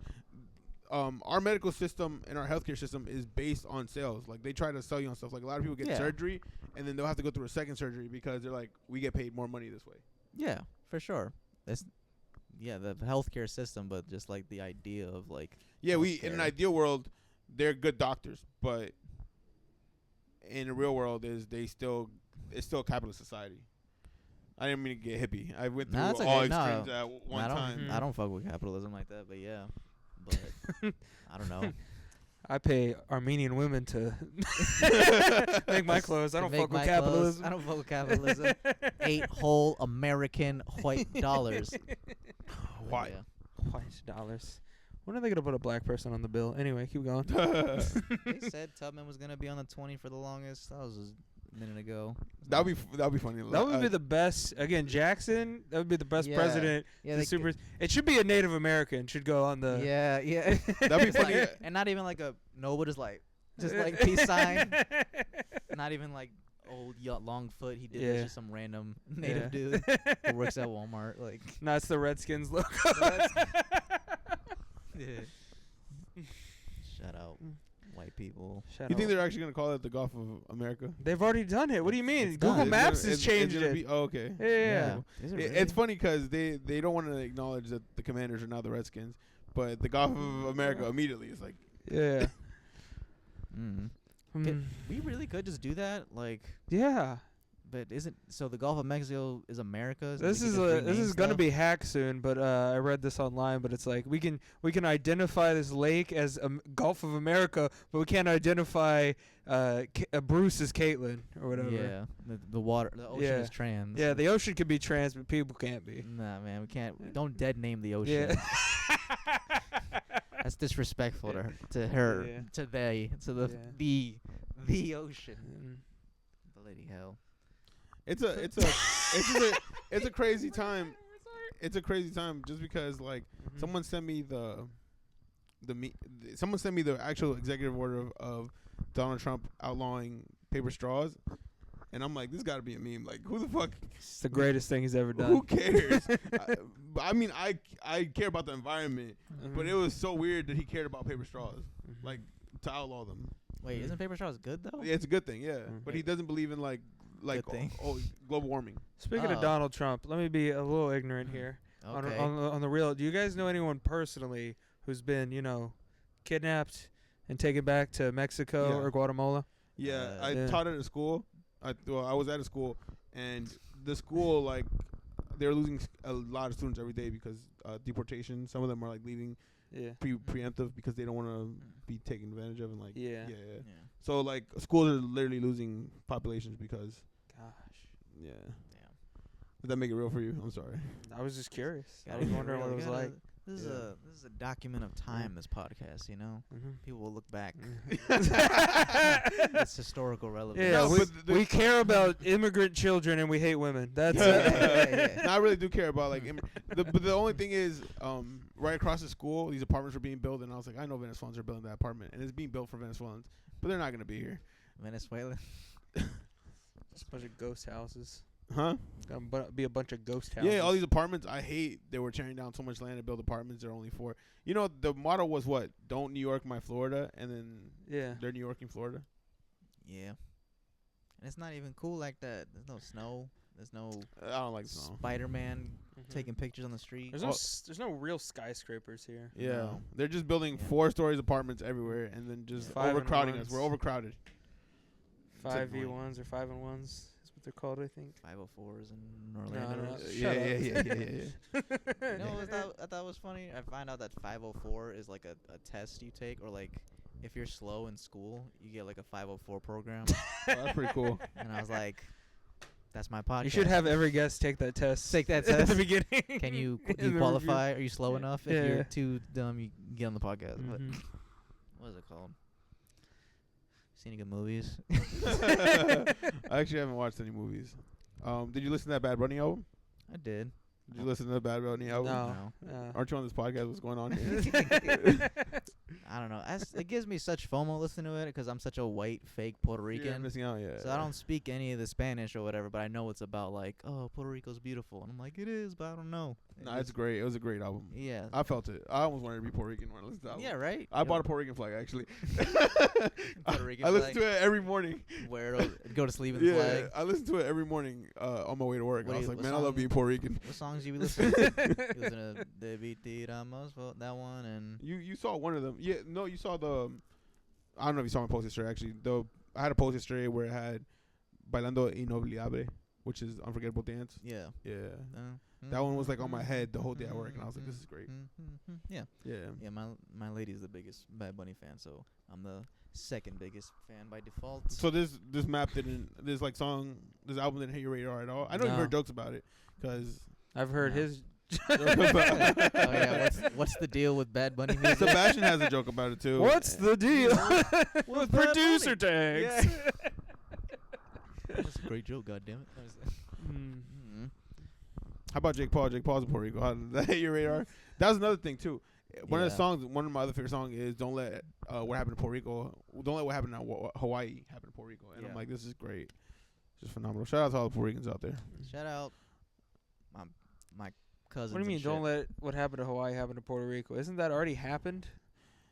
Our medical system and our healthcare system is based on sales. Like they try to sell you on stuff. Like a lot of people get surgery and then they'll have to go through a second surgery because they're like, we get paid more money this way. Yeah, for sure. It's the healthcare system, but just like the idea of like in an ideal world, they're good doctors, but in the real world, it's still a capitalist society. I didn't mean to get hippie. I went through all extremes at one time. I don't fuck with capitalism like that, but yeah. But I don't know. I pay Armenian women to make my clothes. I don't fuck with capitalism. I don't fuck with capitalism. 8 whole American white dollars. Why? Yeah. White dollars. When are they gonna put a black person on the bill? Anyway, keep going. They said Tubman was gonna be on the 20 for the longest. That was a minute ago. That'd be funny. That would be the best. Again, Jackson. That would be the best president. Yeah, It should be a Native American. Should go on the. Yeah. That'd be funny. Like, and not even like a no, but just like peace sign. Not even like old Longfoot. He did this just some random Native dude who works at Walmart. Like, no, it's the Redskins logo. Yeah. Shut out, white people. You think they're actually gonna call it the Gulf of America? They've already done it. What do you mean? It's Google done. Maps has changed it. Okay. Yeah. It's funny because they don't want to acknowledge that the Commanders are now the Redskins, but the Gulf of America immediately is like. Yeah. We really could just do that, like. Yeah. But isn't so the Gulf of Mexico is America? So This is gonna be hacked soon, but I read this online. But it's like we can identify this lake as Gulf of America, but we can't identify Bruce as Caitlyn or whatever. Yeah, the water, the ocean is trans. Yeah, the ocean could be trans, but people can't be. Nah, man, we can't. Don't dead name the ocean. Yeah. That's disrespectful to her, Yeah. to they, to the ocean. Bloody hell. It's a crazy time. It's a crazy time just because like someone sent me someone sent me the actual executive order of Donald Trump outlawing paper straws, and I'm like, this got to be a meme. Like, who the fuck? It's the greatest thing he's ever done. Who cares? I mean, I care about the environment, but it was so weird that he cared about paper straws, like to outlaw them. Wait, isn't paper straws good though? Yeah, it's a good thing, yeah. But he doesn't believe in like global warming. Speaking of Donald Trump, let me be a little ignorant here. Okay. On the real, do you guys know anyone personally who's been, kidnapped and taken back to Mexico or Guatemala? Yeah, I taught at a school. I was at a school, and the school, like, they're losing a lot of students every day because deportation. Some of them are like leaving preemptive because they don't want to be taken advantage of, and like yeah. So like schools are literally losing populations because. Gosh. Yeah. Did that make it real for you? I'm sorry. I was just curious. I was wondering what it was like. This is a document of time. This podcast, people will look back. It's historical relevance. Yeah, we care about immigrant children and we hate women. That's No, I really do care about like. But the only thing is, right across the school, these apartments were being built, and I was like, I know Venezuelans are building that apartment, and it's being built for Venezuelans, but they're not gonna be here. Venezuela. Just a bunch of ghost houses. Huh? Gonna be a bunch of ghost houses. Yeah, all these apartments. I hate they were tearing down so much land to build apartments. They're only for, the motto was what? Don't New York my Florida, and then they're New Yorking Florida. Yeah, and it's not even cool like that. There's no snow. There's no. I don't like snow. Spider-Man taking pictures on the street. There's no real skyscrapers here. Yeah, No. they're just building 4 stories apartments everywhere, and then just overcrowding us. We're overcrowded. 5v1s or 5-in-1s. They're called, I think. 504s in Orlando. No. Yeah. You know what I thought was funny? I find out that 504 is like a test you take, or like if you're slow in school, you get like a 504 program. That's pretty cool. And I was like, that's my podcast. You should have every guest take that test. Take that test at the beginning. Can you qualify? Are you slow enough? If you're too dumb, you get on the podcast. But what is it called? Seen any good movies? I actually haven't watched any movies. Did you listen to that Bad Bunny album? I did. Did you listen to the Bad Bunny album? No. Aren't you on this podcast? What's going on here? I don't know. It gives me such FOMO listening to it because I'm such a white, fake Puerto Rican. You're missing out, So I don't speak any of the Spanish or whatever, but I know it's about like, oh, Puerto Rico's beautiful. And I'm like, it is, but I don't know. No, it's great. It was a great album. Yeah. I felt it. I almost wanted to be Puerto Rican when I listened to the album. Yeah, right? I bought a Puerto Rican flag, actually. Puerto Rican I listen flag. to it every morning. Go to sleep in the flag. I listen to it every morning on my way to work. I was like, man, I love songs- being Puerto Rican. What songs you be listening to? You listen to Debí Tiramos, that one, and You saw one of them. Yeah, no, you saw the. I don't know if you saw my post history, actually. I had a post history where it had Bailando Inolvidable, which is Unforgettable Dance. yeah. Yeah. That one was like on my head the whole day at work, and I was like, this is great. Yeah. Yeah. My lady is the biggest Bad Bunny fan, so I'm the second biggest fan by default. So this album didn't hit your radar at all. I know you've heard jokes about it, because I've heard his. Oh yeah, what's the deal with Bad Bunny music? Sebastian has a joke about it too. What's the deal with Bad producer Bunny? tags? That's a great joke, goddammit. How about Jake Paul? Jake Paul's in Puerto Rico. How did that hit your radar? That was another thing too. One of my other favorite songs is "Don't Let What Happened in Puerto Rico." Don't let what happened in Hawaii happen in Puerto Rico. And I'm like, this is great. It's just phenomenal. Shout out to all the Puerto Ricans out there. Shout out my cousins. What do you mean? Don't let what happened to Hawaii happen to Puerto Rico? Isn't that already happened?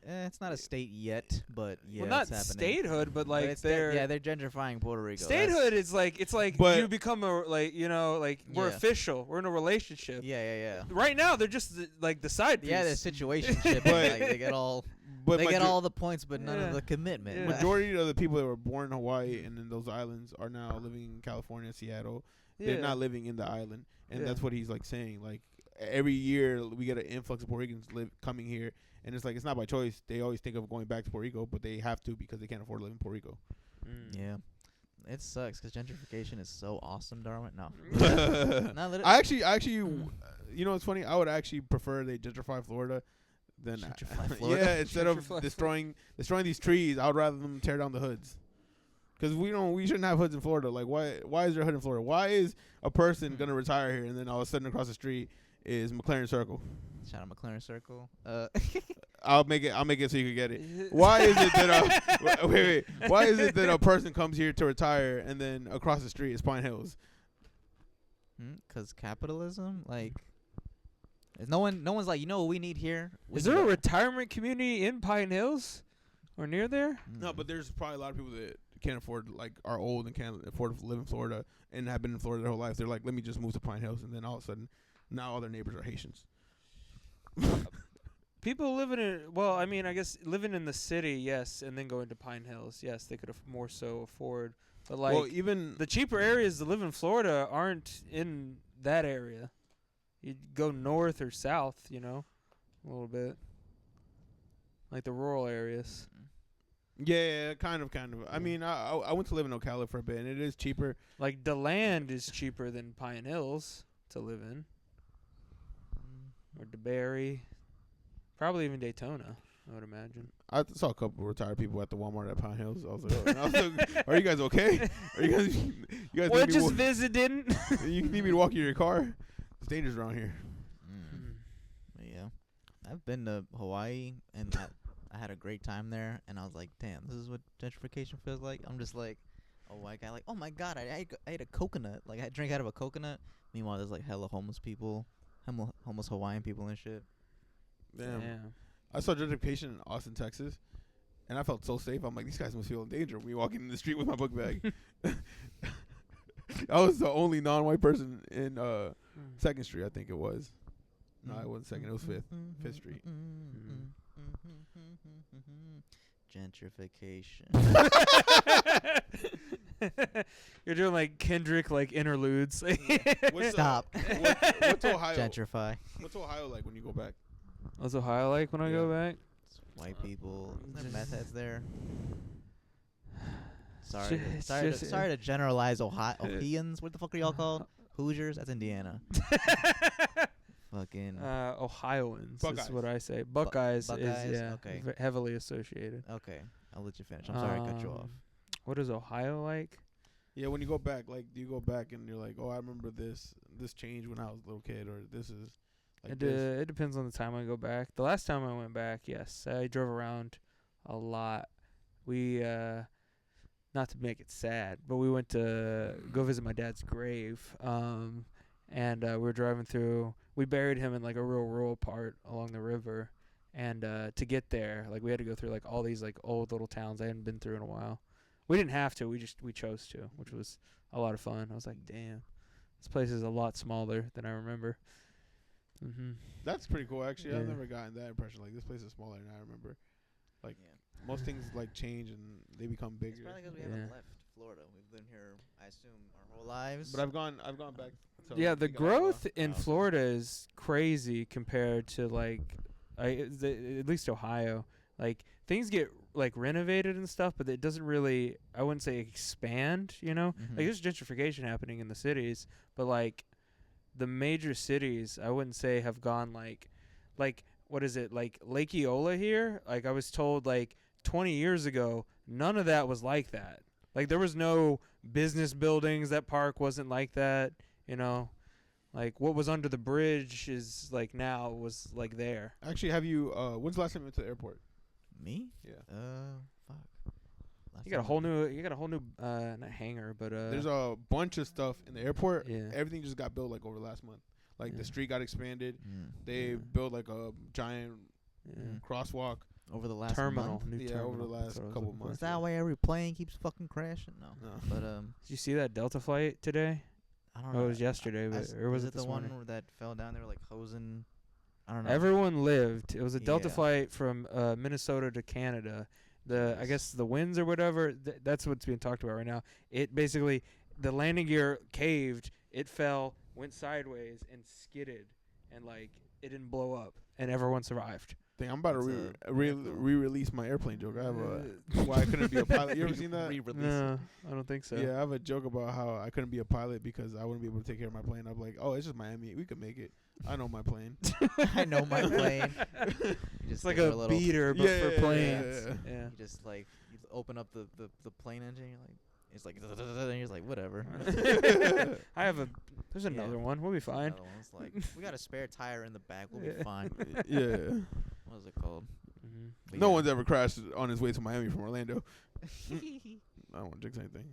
It's not a state yet, but yeah, well, not it's happening. statehood, but like But they're they're gentrifying Puerto Rico. statehood is like it's like But- you become a we're official. We're in a relationship. Yeah. Right now they're just the side piece. Yeah, they're situationship. But- Like, they get all But they get all the points, but none Yeah. of the commitment. Yeah. majority of the people that were born in Hawaii and in those islands are now living in California, Seattle. Yeah. They're not living in the island, and Yeah. that's what he's like saying. Like every year we get an influx of Puerto Ricans coming here, and it's like it's not by choice. They always think of going back to Puerto Rico, but they have to because they can't afford to live in Puerto Rico. Yeah. It sucks because gentrification is so awesome, Darwin. No. I actually, you know, it's funny. I would actually prefer they gentrify Florida than Gentrify Florida? yeah. Instead of Gentrify destroying these trees, I would rather them tear down the hoods. Because we shouldn't have hoods in Florida. Like why is there a hood in Florida? Why is a person gonna retire here and then all of a sudden across the street is McLaren Circle? Shout out McLaren Circle. I'll make it so you can get it. Why is it that wait? Why is it that a person comes here to retire and then across the street is Pine Hills? Because capitalism, like, no one's like, you know what we need here? Is there a retirement community in Pine Hills or near there? No, but there's probably a lot of people that can't afford, like, are old and can't afford to live in Florida and have been in Florida their whole life. They're like, let me just move to Pine Hills, and then all of a sudden, now all their neighbors are Haitians. People living in, well, I mean, I guess living in the city, yes, and then going to Pine Hills, yes, they could more so afford. But like, well, even the cheaper areas to live in Florida aren't in that area. You go north or south, you know, a little bit, like the rural areas. yeah, kind of. I mean, I went to live in Ocala for a bit, and it is cheaper. Like DeLand is cheaper than Pine Hills to live in, or DeBerry, probably even Daytona, I would imagine. I saw a couple of retired people at the Walmart at Pine Hills. I was like, are you guys okay? Are you guys We're need me just visiting. you need me to walk you to your car? It's dangerous around here. Yeah. I've been to Hawaii, and I had a great time there, and I was like, damn, this is what gentrification feels like. I'm just like a white guy, like, oh my God, I ate a coconut. Like, I drank out of a coconut. Meanwhile, there's like hella homeless people, homeless Hawaiian people and shit. Damn. Yeah. I saw gentrification in Austin, Texas, and I felt so safe. I'm like, these guys must feel in danger when walking in the street with my book bag. I was the only non-white person in 2nd Street, I think it was. No, it wasn't 2nd. It was 5th Street. Gentrification. You're doing like Kendrick like interludes. Stop. What's Ohio? Gentrify. What's Ohio like when you go back? What's Ohio like when I go back? It's white people. Isn't there meth heads there? It's Sorry just- to generalize Ohioans. What the fuck are y'all called? Hoosiers? That's Indiana. Fucking. Ohioans Buckeyes. is what I say. Buckeyes, Buckeyes? is Okay. heavily associated. Okay, I'll let you finish. I'm sorry I cut you off. What is Ohio like? Yeah, when you go back, like, do you go back and you're like, oh, I remember this changed when I was a little kid, or this is like this? It depends on the time I go back. The last time I went back, yes, I drove around a lot. We not to make it sad, but we went to go visit my dad's grave. And we were driving through. We buried him in like a real rural part along the river, and to get there, like we had to go through like all these like old little towns I hadn't been through in a while. We didn't have to. We chose to, which was a lot of fun. I was like, damn, this place is a lot smaller than I remember. That's pretty cool, actually. I've Yeah. never gotten that impression. Like, this place is smaller than I remember. Like, most things like change and they become It's bigger. probably because we Yeah. haven't left Florida. We've been here, I assume, our whole lives. But I've gone back. To Yeah, the Ocala. growth in Oh, okay. Florida is crazy compared to like, at least Ohio. Like things get like renovated and stuff, but it doesn't really. I wouldn't say expand. You know, Mhm. like there's gentrification happening in the cities, but like the major cities, I wouldn't say have gone like what is it like Lake Eola here? Like I was told like 20 years ago, none of that was like that. Like there was no business buildings. That park wasn't like that. You know, like what was under the bridge is like now was like there. Actually, have you? When's the last time you went to the airport? Me? Yeah. Fuck. Last You got a time- whole new not hangar, but There's a bunch of stuff in the airport. Yeah. Everything just got built like over last month. Like Yeah. the street got expanded. Mm. They Yeah. built like a giant yeah. crosswalk. over the last terminal. month. New Yeah, terminal. over the last That's what I was couple looking for. months. Is that why every plane keeps fucking crashing? No. No. But Did you see that Delta flight today? I don't Oh, know. it was yesterday, but or was is it the this one morning? where that fell down? They were like hosing. I don't know. Everyone lived. It was a Delta Yeah. flight from Minnesota to Canada. I guess the winds or whatever. That's what's being talked about right now. It basically the landing gear caved. It fell, went sideways, and skidded, and like it didn't blow up, and everyone survived. Dang, I'm about to That's a re-release my airplane joke. I have why I couldn't be a pilot. You ever seen that? No, I don't think so. Yeah, I have a joke about how I couldn't be a pilot because I wouldn't be able to take care of my plane. I'm like, oh, it's just Miami. We could make it. I know my plane. I know my plane. You It's just like give her a little- beater, but for Yeah, planes. yeah. Yeah. You just like you open up the plane engine. You're like, it's like, and you're just like, whatever. I have a. There's another one. We'll be fine. Another one's like, we got a spare tire in the back. We'll be fine. Yeah. What is it called? Mm-hmm. But No yeah. one's ever crashed on his way to Miami from Orlando. I don't want to jinx anything.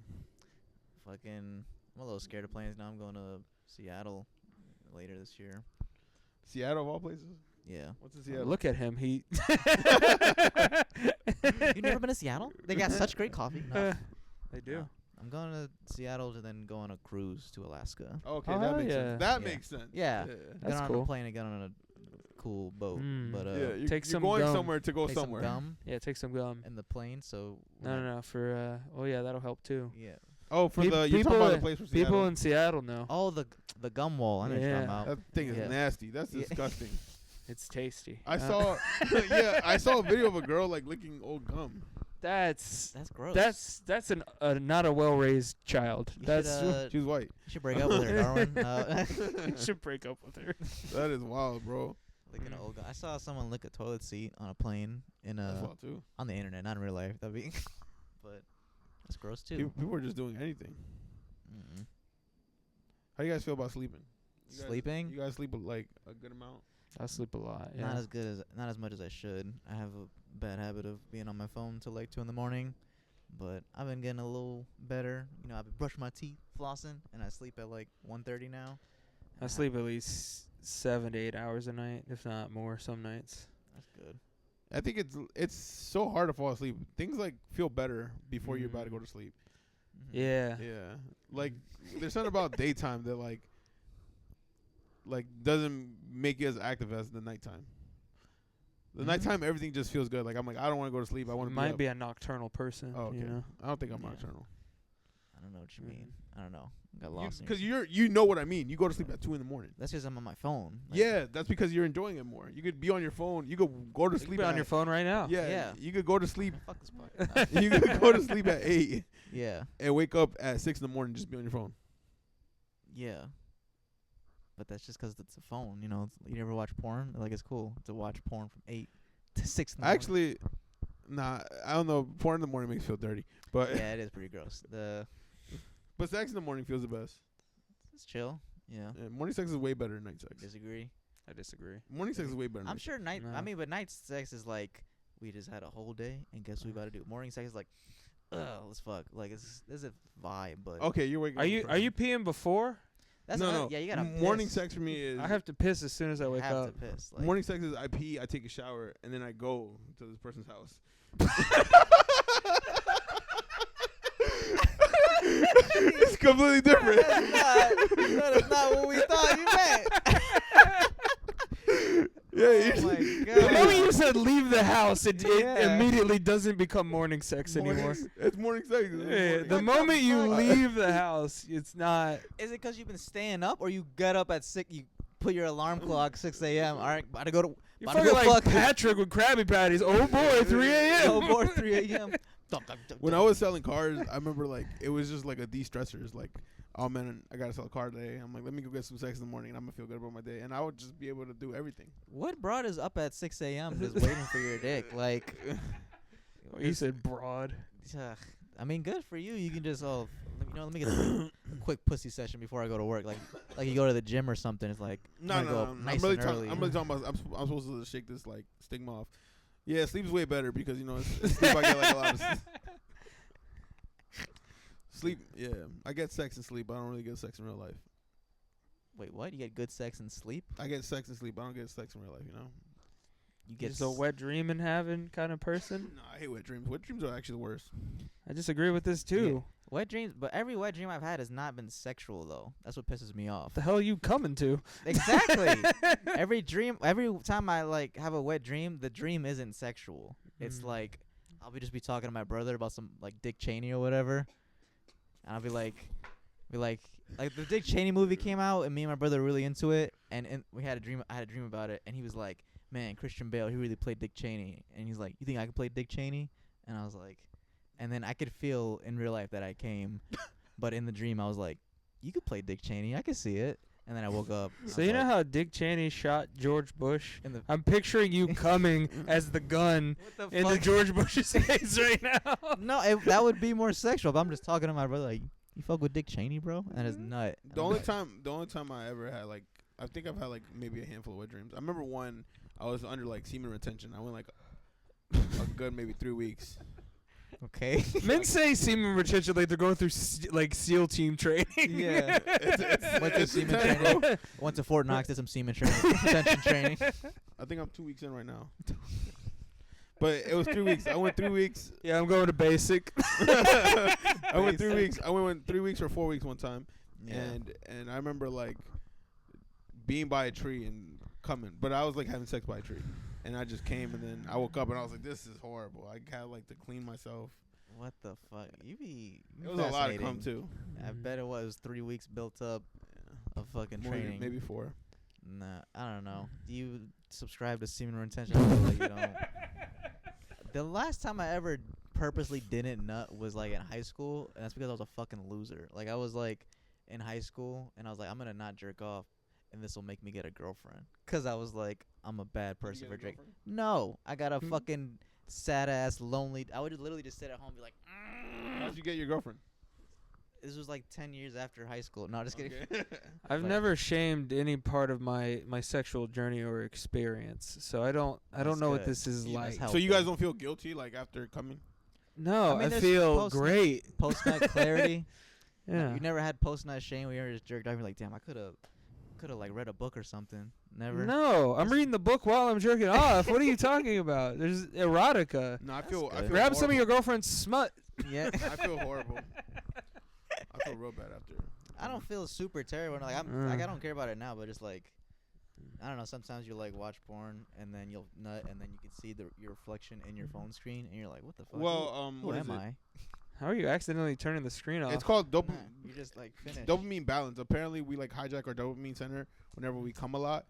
Fucking, I'm a little scared of planes now. I'm going to Seattle later this year. Seattle of all places? Yeah. What's in Seattle? Look at him. He. You never been to Seattle? They got such great coffee. No. They do. No. I'm going to Seattle to then go on a cruise to Alaska. Okay, Oh, that makes yeah. sense. That Yeah. makes sense. Yeah. That's get on cool. a plane and get on a cool boat. But Yeah, you're, Take you're some going gum. somewhere to go take some somewhere. gum Yeah, take some gum. in the plane. So No. For oh yeah, that'll help too. Yeah. Oh, for Pe- the you're talking people about the in- place for People Seattle. in Seattle know. Oh, the gum wall. I know what you're talking Yeah. about. That thing is Yeah. nasty. That's Yeah. disgusting. It's tasty. I saw, yeah, I saw a video of a girl like licking old gum. That's Gross. that's an not a well raised child. You That's should, She was white. you should break up with her, Darwin. you should break up with her. That is wild, bro. Like an old guy. I saw someone lick a toilet seat on a plane in That's wild too. on the internet, not in real life. That'd be, but that's gross too. People are just doing anything. Mm-mm. How do you guys feel about sleeping? Sleeping? You guys sleep like a good amount? I sleep a lot. Yeah. Not as much as I should. I have a bad habit of being on my phone till like 2 a.m, but I've been getting a little better. You know, I've been brushing my teeth, flossing, and I sleep at like 1:30 now. I sleep at least 7 to 8 hours a night, if not more, some nights. That's good. I think it's so hard to fall asleep. Things like feel better before you're about to go to sleep. Mhm. Yeah. Yeah. Like there's something about daytime that like doesn't make you as active as the nighttime. The Mhm. nighttime everything just feels good. Like I'm like I don't want to go to sleep. I want to Might up. be a nocturnal person. Oh, okay. You know? I don't think I'm Yeah. nocturnal. I don't know what you Mhm. mean. I don't know. Got lost. Because you know what I mean. You go to sleep at 2 a.m. That's because I'm on my phone. Like, Yeah, that's because you're enjoying it more. You could be on your phone. You could go to You sleep can be on at- your phone right now. Yeah, Yeah. you could go to sleep. Fuck this podcast. You could go to sleep at 8 Yeah. and wake up at 6 in the morning. Just be on your phone. Yeah. But that's just 'cause it's a phone. You know, you never watch porn. Like, it's cool to watch porn from 8 to 6 in the morning. Actually, nah, I don't know. Porn in the morning makes me feel dirty, but Yeah, it is pretty gross. but sex in the morning feels the best. It's chill. Yeah. Yeah, morning sex is way better than night sex. Disagree. I disagree. Morning sex is way better. Than I'm night sure night. I No. mean, but night sex is like we just had a whole day, and guess what we about to do? Morning sex is like, let's fuck. Like there's a vibe, but sex. Okay, you're waking. Are up you first. are you peeing before? that's no, another- no. Yeah, you gotta Morning piss. sex for me is I have to piss as soon as I You wake have up. to piss. Like, morning sex is I pee, I take a shower, and then I go to this person's house. It's completely different. that is not what we thought you meant. Yeah, Oh you my The god. moment you said leave the house, it Yeah. immediately doesn't become morning sex anymore. It's morning sex. It's Yeah, morning. the What the moment you fuck? leave the house, it's not. Is it 'cause you've been staying up, or you get up at 6? You put your alarm clock 6 a.m. All right, about to go to. You're about to fucking go like fuck. Patrick with Krabby Patties. Oh boy, 3 a.m. Oh boy, 3 a.m. When I was selling cars, I remember like it was just like a de-stressor. It's like, oh man, I gotta sell a car today. I'm like, let me go get some sex in the morning, and I'm gonna feel good about my day. And I would just be able to do everything. What broad is up at 6 a.m. just waiting for your dick? Like, You said broad. I mean, good for you. You can just let me get a quick pussy session before I go to work. Like you go to the gym or something. It's like No, I'm gonna no, go up no. nice I'm really and early. talking. I'm really talking about. I'm supposed to shake this like stigma off. Yeah, sleep's way better because you know it's sleep. I get like a lot of sleep. Yeah, I get sex and sleep. I don't really get sex in real life. Wait, what? You get good sex and sleep? I get sex and sleep. I don't get sex in real life. You know. you get Just a wet dream and having kind of person. No, I hate wet dreams. Wet dreams are actually the worst. I disagree with this too. wet dreams. But every wet dream I've had has not been sexual though. That's what pisses me off. What the hell are you coming to? Exactly. every time I like have a wet dream, the dream isn't sexual. It's like I'll just be talking to my brother about some like Dick Cheney or whatever, and I'll be like the Dick Cheney movie came out, and me and my brother were really into it, and we had a dream. I had a dream about it, and he was like, "Man, Christian Bale, he really played Dick Cheney," and he's like, "You think I could play Dick Cheney?" And I was like, and then I could feel in real life that I came, but in the dream I was like, "You could play Dick Cheney, I could see it." And then I woke up. So you know how Dick Cheney shot George Bush? I'm picturing you coming as the gun into George Bush's face right now. No, that would be more sexual. But I'm just talking to my brother like, "You fuck with Dick Cheney, bro?" And it's nut. The only time I ever had like, I think I've had like maybe a handful of wet dreams. I remember one. I was under like semen retention. I went like a good maybe 3 weeks. Okay. Men say semen retention like they're going through like SEAL team training. Yeah. Went to semen training. Went to Fort Knox, did some semen training, retention training. I think I'm 2 weeks in right now. But it was 3 weeks. I went 3 weeks. Yeah, I'm going to basic. I went 3 weeks. I went 3 weeks or 4 weeks one time. Yeah. And I remember like being by a tree and coming, but I was like having sex by a tree. And I just came, and then I woke up, and I was like, "This is horrible." I had like to clean myself. What the fuck? You it was a lot of cum too. I bet it was 3 weeks built up of fucking training. Maybe 4. Nah, I don't know. Do you subscribe to semen retention? I feel like you don't. The last time I ever purposely didn't nut was like in high school, and that's because I was a fucking loser. Like I was like in high school, and I was like, I'm gonna not jerk off, and this will make me get a girlfriend. Cause I was like, I'm a bad person for drinking. No, I got a fucking sad ass lonely. I would literally just sit at home and be like, How'd you get your girlfriend? This was like 10 years after high school. No, just kidding. I've never shamed any part of my sexual journey or experience, so I don't know what this is like. So you guys don't feel guilty like after coming? No, I feel great. Post nut clarity. Yeah. You never had post nut shame where you're just jerked off. You're like, damn, I could have like read a book or something. Never. No, I'm reading the book while I'm jerking off. What are you talking about? There's erotica. No, I feel grab horrible. some of your girlfriend's smut. Yeah. I feel horrible. I feel real bad after. I don't feel super terrible. Like I don't care about it now, but just like I don't know. Sometimes you like watch porn and then you'll nut and then you can see your reflection in your phone screen and you're like, what the fuck? Well, who am I? How are you accidentally turning the screen off? It's called Nah, you just like finish. dopamine balance. Apparently, we like hijack our dopamine center whenever we come a lot,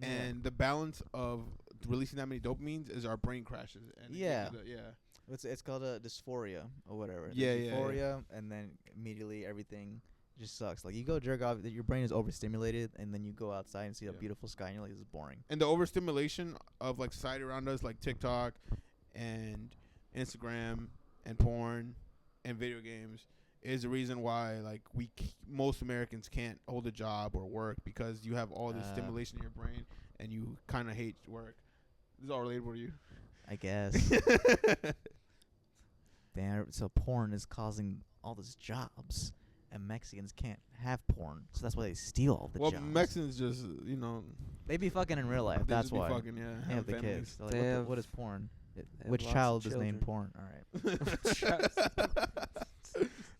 and the balance of releasing that many dopamines is our brain crashes. And Yeah. yeah. It's called a dysphoria or whatever. Yeah, There's yeah, euphoria, and then immediately everything just sucks. Like you go jerk off, your brain is overstimulated, and then you go outside and see a beautiful sky, and you're like, this is boring. And the overstimulation of like society around us, like TikTok, and Instagram, and porn, and video games, is the reason why like most Americans can't hold a job or work because you have all this stimulation in your brain, and you kind of hate work. This is all relatable to you, I guess. Damn, so porn is causing all these jobs, and Mexicans can't have porn, so that's why they steal all the jobs. Well, Mexicans just, they be fucking in real life. they That's just be why. fucking, They have the families. kids. They're like, what is porn? Which lots child of is named children. Porn? All right.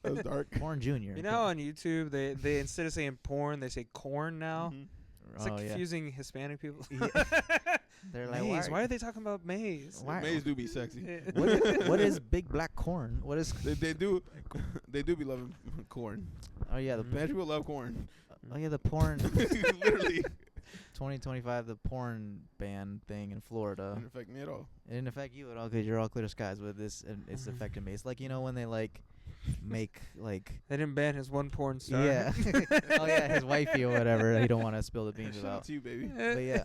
That was dark. Porn Junior. You know how on YouTube they instead of saying porn they say corn now. It's like confusing Hispanic people. Yeah. They're like, maize. Why are they talking about maize? Maize do be sexy. What is big black corn? What is? They do be loving corn. Oh yeah, the Spanish people love corn. oh yeah, the porn. Literally. 2025, the porn ban thing in Florida. Didn't affect me at all. It didn't affect you at all because you're all clear skies with this, and it's affecting me. It's like when they like make like They didn't ban his one porn star. yeah, oh yeah, his wifey or whatever. He don't want to spill the beans Shout out about. to you, baby. But yeah,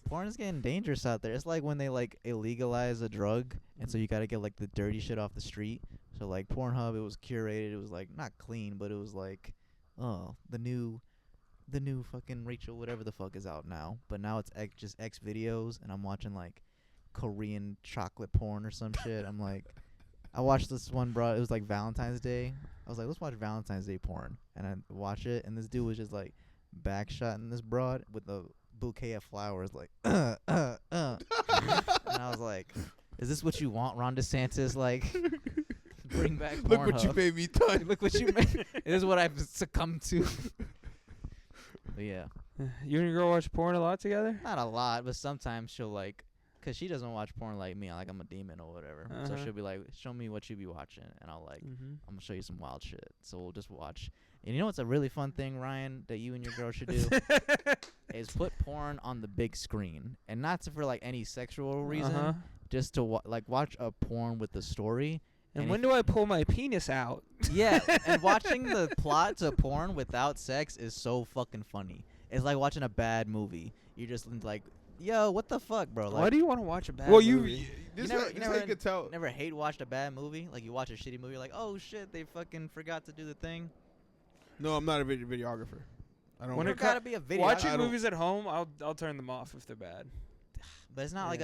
porn is getting dangerous out there. It's like when they like illegalize a drug, and so you got to get like the dirty shit off the street. So like Pornhub, it was curated. It was like not clean, but it was like, oh, the new fucking Rachel whatever the fuck is out now. But now it's just X videos, and I'm watching like Korean chocolate porn or some shit. I'm like, I watched this one, bro. It was like Valentine's Day. I was like, let's watch Valentine's Day porn, and I watch it, and this dude was just like backshotting this broad with the bouquet of flowers, like, and I was like, is this what you want, Ron DeSantis? Like, bring back Pornhub. Look what you made me touch. Look what you made. It is what I've succumbed to. But yeah. You and your girl watch porn a lot together? Not a lot, but sometimes she'll like, cause she doesn't watch porn like me. Like I'm a demon or whatever. So she'll be like, "Show me what you be watching," and I'll like, "I'm gonna show you some wild shit." So we'll just watch. And you know what's a really fun thing, Ryan, that you and your girl should do is put porn on the big screen, and not for like any sexual reason, just to watch a porn with the story. And when do I pull my penis out? Yeah, and watching the plot to porn without sex is so fucking funny. It's like watching a bad movie. You're just like, yo, what the fuck, bro? Like, why do you want to watch a bad Well, movie? you never could tell. never hate watched a bad movie? Like you watch a shitty movie, like, oh shit, they fucking forgot to do the thing. No, I'm not a videographer. I don't. When it gotta be a video. Watching movies at home, I'll turn them off if they're bad. But it's not like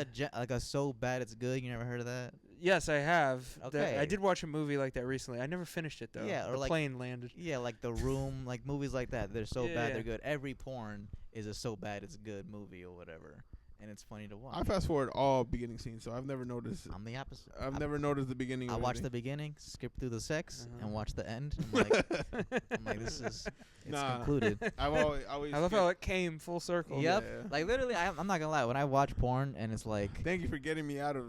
a so bad it's good. You never heard of that? Yes, I have. Okay. I did watch a movie like that recently. I never finished it though. Yeah, or the like plane landed. Yeah, like The Room, like movies like that. They're so bad Yeah. they're good. Every porn is a so bad it's good movie or whatever, and it's funny to watch. I fast forward all beginning scenes, so I've never noticed. I'm the opposite. I've never noticed the beginning. I of watch the anything. beginning, skip through the sex, and watch the end. I'm like, this is it's concluded. I've always. I love how it came full circle. Yep. Yeah. Like literally, I'm not gonna lie. When I watch porn and it's like, Thank you for getting me out of.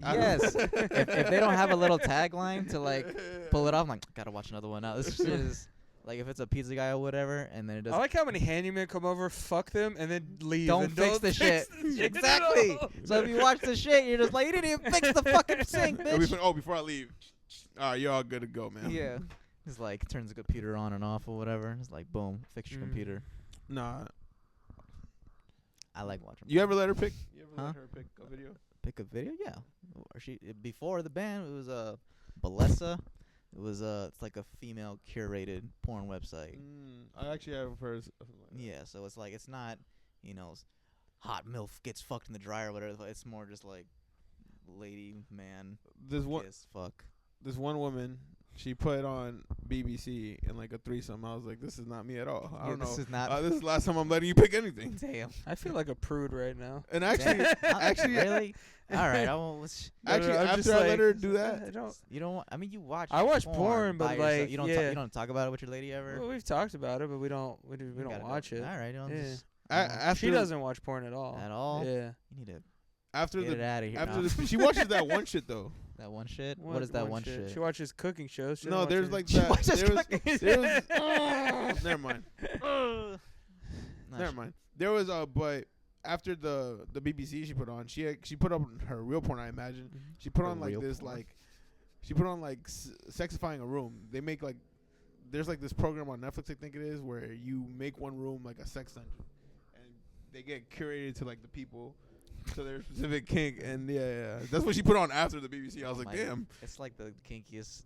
yes, if they don't have a little tagline to like pull it off, I'm like, gotta watch another one now. This shit is like if it's a pizza guy or whatever, and then it does. I like how many handymen come over, fuck them, and then leave. Don't and fix the shit. shit Exactly. at all. So if you watch the shit, you're just like, you didn't even fix the fucking sink, bitch. Before I leave, all right, you're all good to go, man. Yeah. It's like turns the computer on and off or whatever. It's like boom, fix your computer. Nah. I like watching. You ever let her pick? You ever Huh? let her pick a video? Pick a video? Yeah. Or before the band, it was Balessa. It was it's like a female curated porn website. I actually have heard. Yeah, so it's like it's not, hot MILF gets fucked in the dryer or whatever. It's more just like lady, man, kiss, fuck. This one woman, she put on BBC in like a threesome. I was like, this is not me at all. I don't know. This is not. This is the last time I'm letting you pick anything. Damn. I feel like a prude right now. And actually, really? All right. I won't. Actually, I'm after just I like, let her do that, I don't. You don't. I mean, you watch. I watch porn, porn, by but yourself. like, you don't. yeah. You don't talk about it with your lady ever. Well, we've talked about it, but we don't Gotta watch it. All right. Yeah. Just, after She doesn't watch porn at all. at all. Yeah. You need to after get it the out of here. after No. the she watches that one shit though. That one shit. What is that one shit? She watches cooking shows. She No, doesn't there's watch like She that. watches There was never mind. Nah, Never mind. There was but after the BBC she put on, she put up her real porn. I imagine she put Her on like real this porn. like she put on like sexifying a room. They make like there's like this program on Netflix I think it is where you make one room like a sex dungeon, and they get curated to like the people. To their specific kink, and yeah, that's what she put on after the BBC. I was like, damn. It's like the kinkiest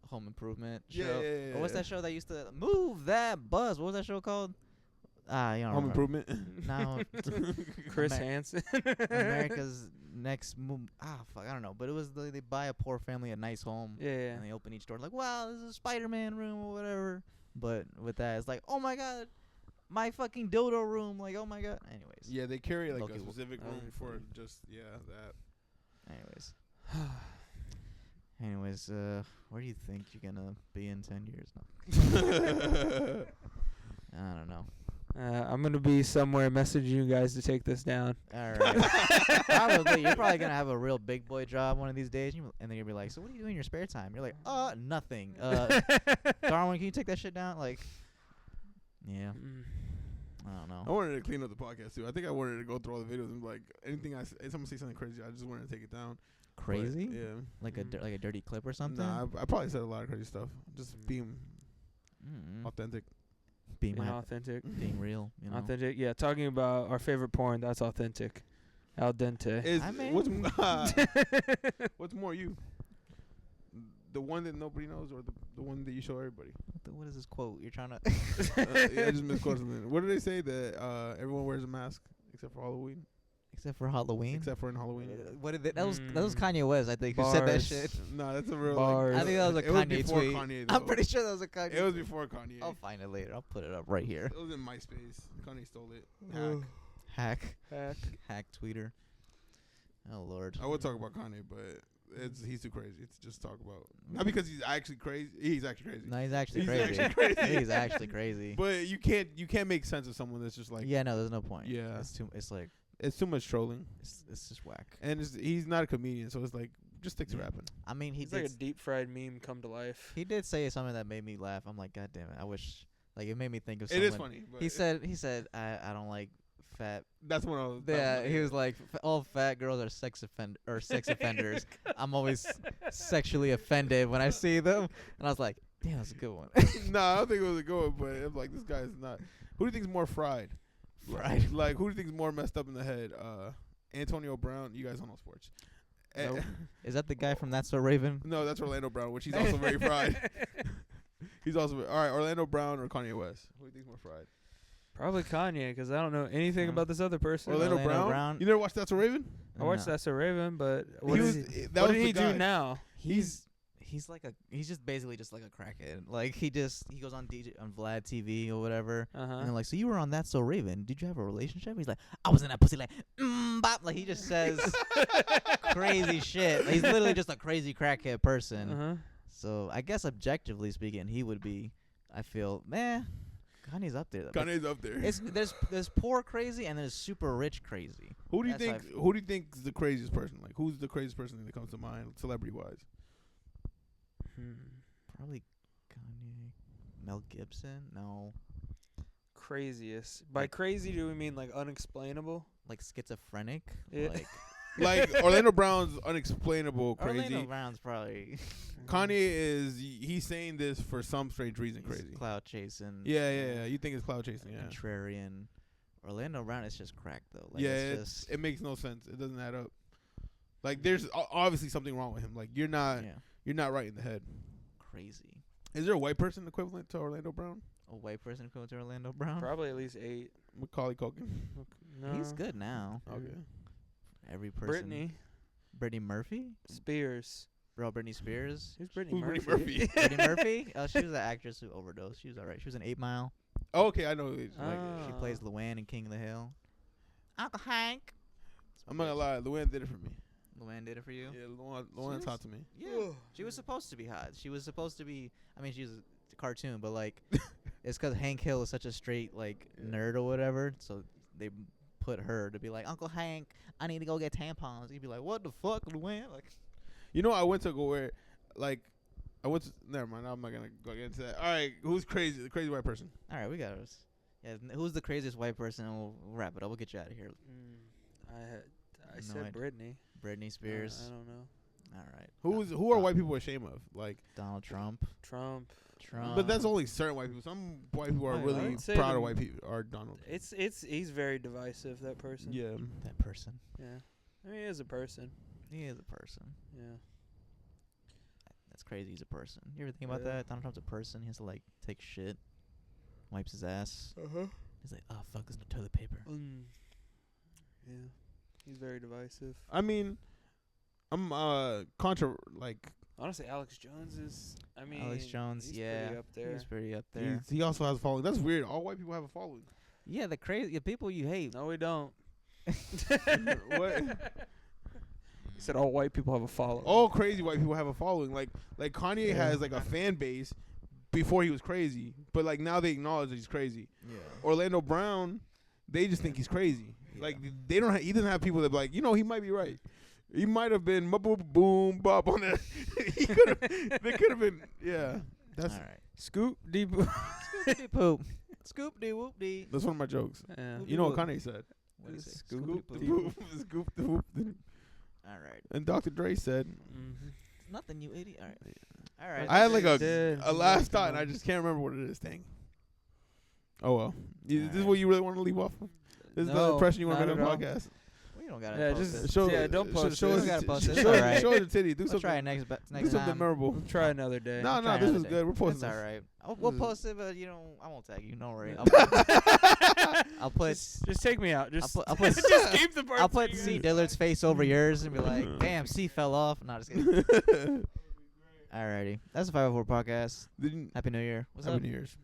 Home Improvement show. Yeah. Or what's that show that used to move that buzz? What was that show called? You don't Home remember. Improvement. No, Chris Hansen. America's Next Move. Fuck, I don't know. But it was they buy a poor family a nice home, Yeah. and they open each door like, wow, this is a Spider-Man room or whatever. But with that, it's like, oh my god, my fucking dildo room. Like, oh my god. Anyways. Yeah, they carry like Loki a specific room really for funny. just that. Anyways, where do you think you're gonna be in 10 years now? I don't know. I'm gonna be somewhere messaging you guys to take this down. All right. Probably. You're probably gonna have a real big boy job one of these days, and then you'll be like, "So what do you do in your spare time?" You're like, nothing. Darwin, can you take that shit down?" Like, yeah. I don't know. I wanted to clean up the podcast too. I think I wanted to go through all the videos and like anything someone say something crazy, I just wanted to take it down. Crazy? But, yeah. Like a dirty clip or something? Nah, I probably said a lot of crazy stuff. Just being authentic. Being Authentic. being real. You know? Authentic. Yeah, talking about our favorite porn. That's authentic. Al dente. I mean- What's more you? The one that nobody knows, or the one that you show everybody? What is this quote? You're trying to... I just misquoted something. What do they say that everyone wears a mask except for Halloween? Except for Halloween? Except for in Halloween. What did that was Kanye West, I think, who said that Bars. shit. No, that's a real. Bars. I think that was a it was Kanye before tweet. Kanye. I'm though. pretty sure that was a Kanye It was tweet. before Kanye. I'll find it later. I'll put it up right here. It was in MySpace. Kanye stole it. Oh. Hack Hack. tweeter. Oh Lord. I would talk about Kanye, but he's too crazy to just talk about. Not because he's actually crazy. He's actually crazy. No, he's actually He's crazy. actually crazy. He's actually crazy. But you can't make sense of someone that's just like Yeah, no, there's no point. Yeah. It's too much trolling, it's just whack. and he's not a comedian, so it's like just stick to rapping. I mean, He's like a deep fried meme come to life. he did say something that made me laugh. I'm like, God damn it! I wish, like, it made me think of It someone. is funny. But He said, I don't like fat. that's when I was. Yeah, he was like, all fat girls are sex offenders. I'm always sexually offended when I see them, and I was like, damn, that's a good one. Nah, I don't think it was a good one, but I'm like, this guy is not. Who do you think's more fried? Fried. Like, who do you think's more messed up in the head? Antonio Brown. You guys don't know sports. Nope. Is that the guy from That's So Raven? No, that's Orlando Brown, which he's also very fried. He's also all right. Orlando Brown or Kanye West? Who do you think's more fried? Probably Kanye, because I don't know anything about this other person. Orlando Brown? You never watched That's So Raven? I watched That's So Raven, but What did he do now? He's just basically just like a crackhead. Like he goes on Vlad TV or whatever, and they're like, so you were on That's So Raven? Did you have a relationship? He's like, I was in that pussy like, bop. Like he just says crazy shit. Like, he's literally just a crazy crackhead person. So I guess objectively speaking, he would be. I feel, Kanye's up there. Kanye's up there. There's poor crazy and there's super rich crazy. Who do you think is the craziest person? Like who's the craziest person that comes to mind, celebrity wise? Probably Kanye. Mel Gibson? No. Craziest. By crazy, do we mean like unexplainable? Like schizophrenic? Yeah. Like Orlando Brown's unexplainable crazy. Orlando Brown's probably. Kanye he's saying this for some strange reason crazy. Cloud chasing. Yeah. You think it's cloud chasing? Yeah. Contrarian. Orlando Brown is just crack though. Like, it makes no sense. It doesn't add up. Like there's obviously something wrong with him. Like you're not right in the head. Crazy. Is there a white person equivalent to Orlando Brown? A white person equivalent to Orlando Brown? Probably at least 8. Macaulay Culkin. No. He's good now. Okay. Every person. Brittany Murphy? Spears. Bro, Britney Spears? Who's Brittany Murphy? Brittany Murphy? She was an actress who overdosed. She was alright. She was in 8 Mile. Oh, okay, I know. She plays Luann in King of the Hill. Uncle Hank. I'm not gonna lie, Luann did it for me. Luann did it for you? Yeah, Luann's hot to me. Yeah. She was supposed to be hot. She was supposed to be, I mean, she was a cartoon, but like, it's because Hank Hill is such a straight, like, nerd or whatever, so they put her to be like, Uncle Hank, I need to go get tampons. He'd be like, what the fuck, Luann? Like, you know, I went to go where, like, never mind, I'm not going to go into that. All right, who's crazy? The crazy white person. All right, we got us. Yeah, who's the craziest white person? And we'll wrap it up. We'll get you out of here. I said Brittany. Britney Spears. I don't know. All right. Who are white people ashamed of? Like Donald Trump. But that's only certain white people. Some white people are really proud of white people. Or Donald. He's very divisive. That person. Yeah. That person. Yeah. I mean, he is a person. He is a person. Yeah. That's crazy. He's a person. You ever think about that? Donald Trump's a person. He has to like take shit, wipes his ass. He's like, oh fuck, there's no toilet paper. Yeah. He's very divisive. I mean, I'm honestly, Alex Jones is. I mean, Alex Jones, he's pretty up there. He's pretty up there. He also has a following. That's weird. All white people have a following. Yeah, the crazy people you hate. No, we don't. What? He said all white people have a following. All crazy white people have a following. Like Kanye has like a fan base before he was crazy, but like now they acknowledge that he's crazy. Yeah. Orlando Brown, they just think he's crazy. Yeah. Like they don't. He doesn't have people that be like, he might be right. He might have been boom bop on that. He could have. They could have been. Yeah. That's all right. Scoop dee poop. Scoop dee poop. Scoop dee whoop dee. That's one of my jokes. Yeah. You know what Kanye said? What did he say? Scoop the poop. Scoop the poop. All right. And Dr. Dre said, nothing, you idiot. All right. All right. I had like a last thought, and I just can't remember what it is. Dang. Oh well. This is what you really want to leave off of? This is the impression you want to make on the podcast? You don't gotta post it. Don't post it. You gotta post it. Show the titty. We'll try it next do time. something memorable. We'll try another day. No, this was good. We're posting this. All right. We'll post it, but I won't tag you. Don't worry. I'll put. Just take me out. I'll put. Just keep the part. I'll put C Dillard's face over yours and be like, "Damn, C fell off." No, just kidding. Alrighty, that's the 504 podcast. Happy New Year. What's up? Happy New Year's.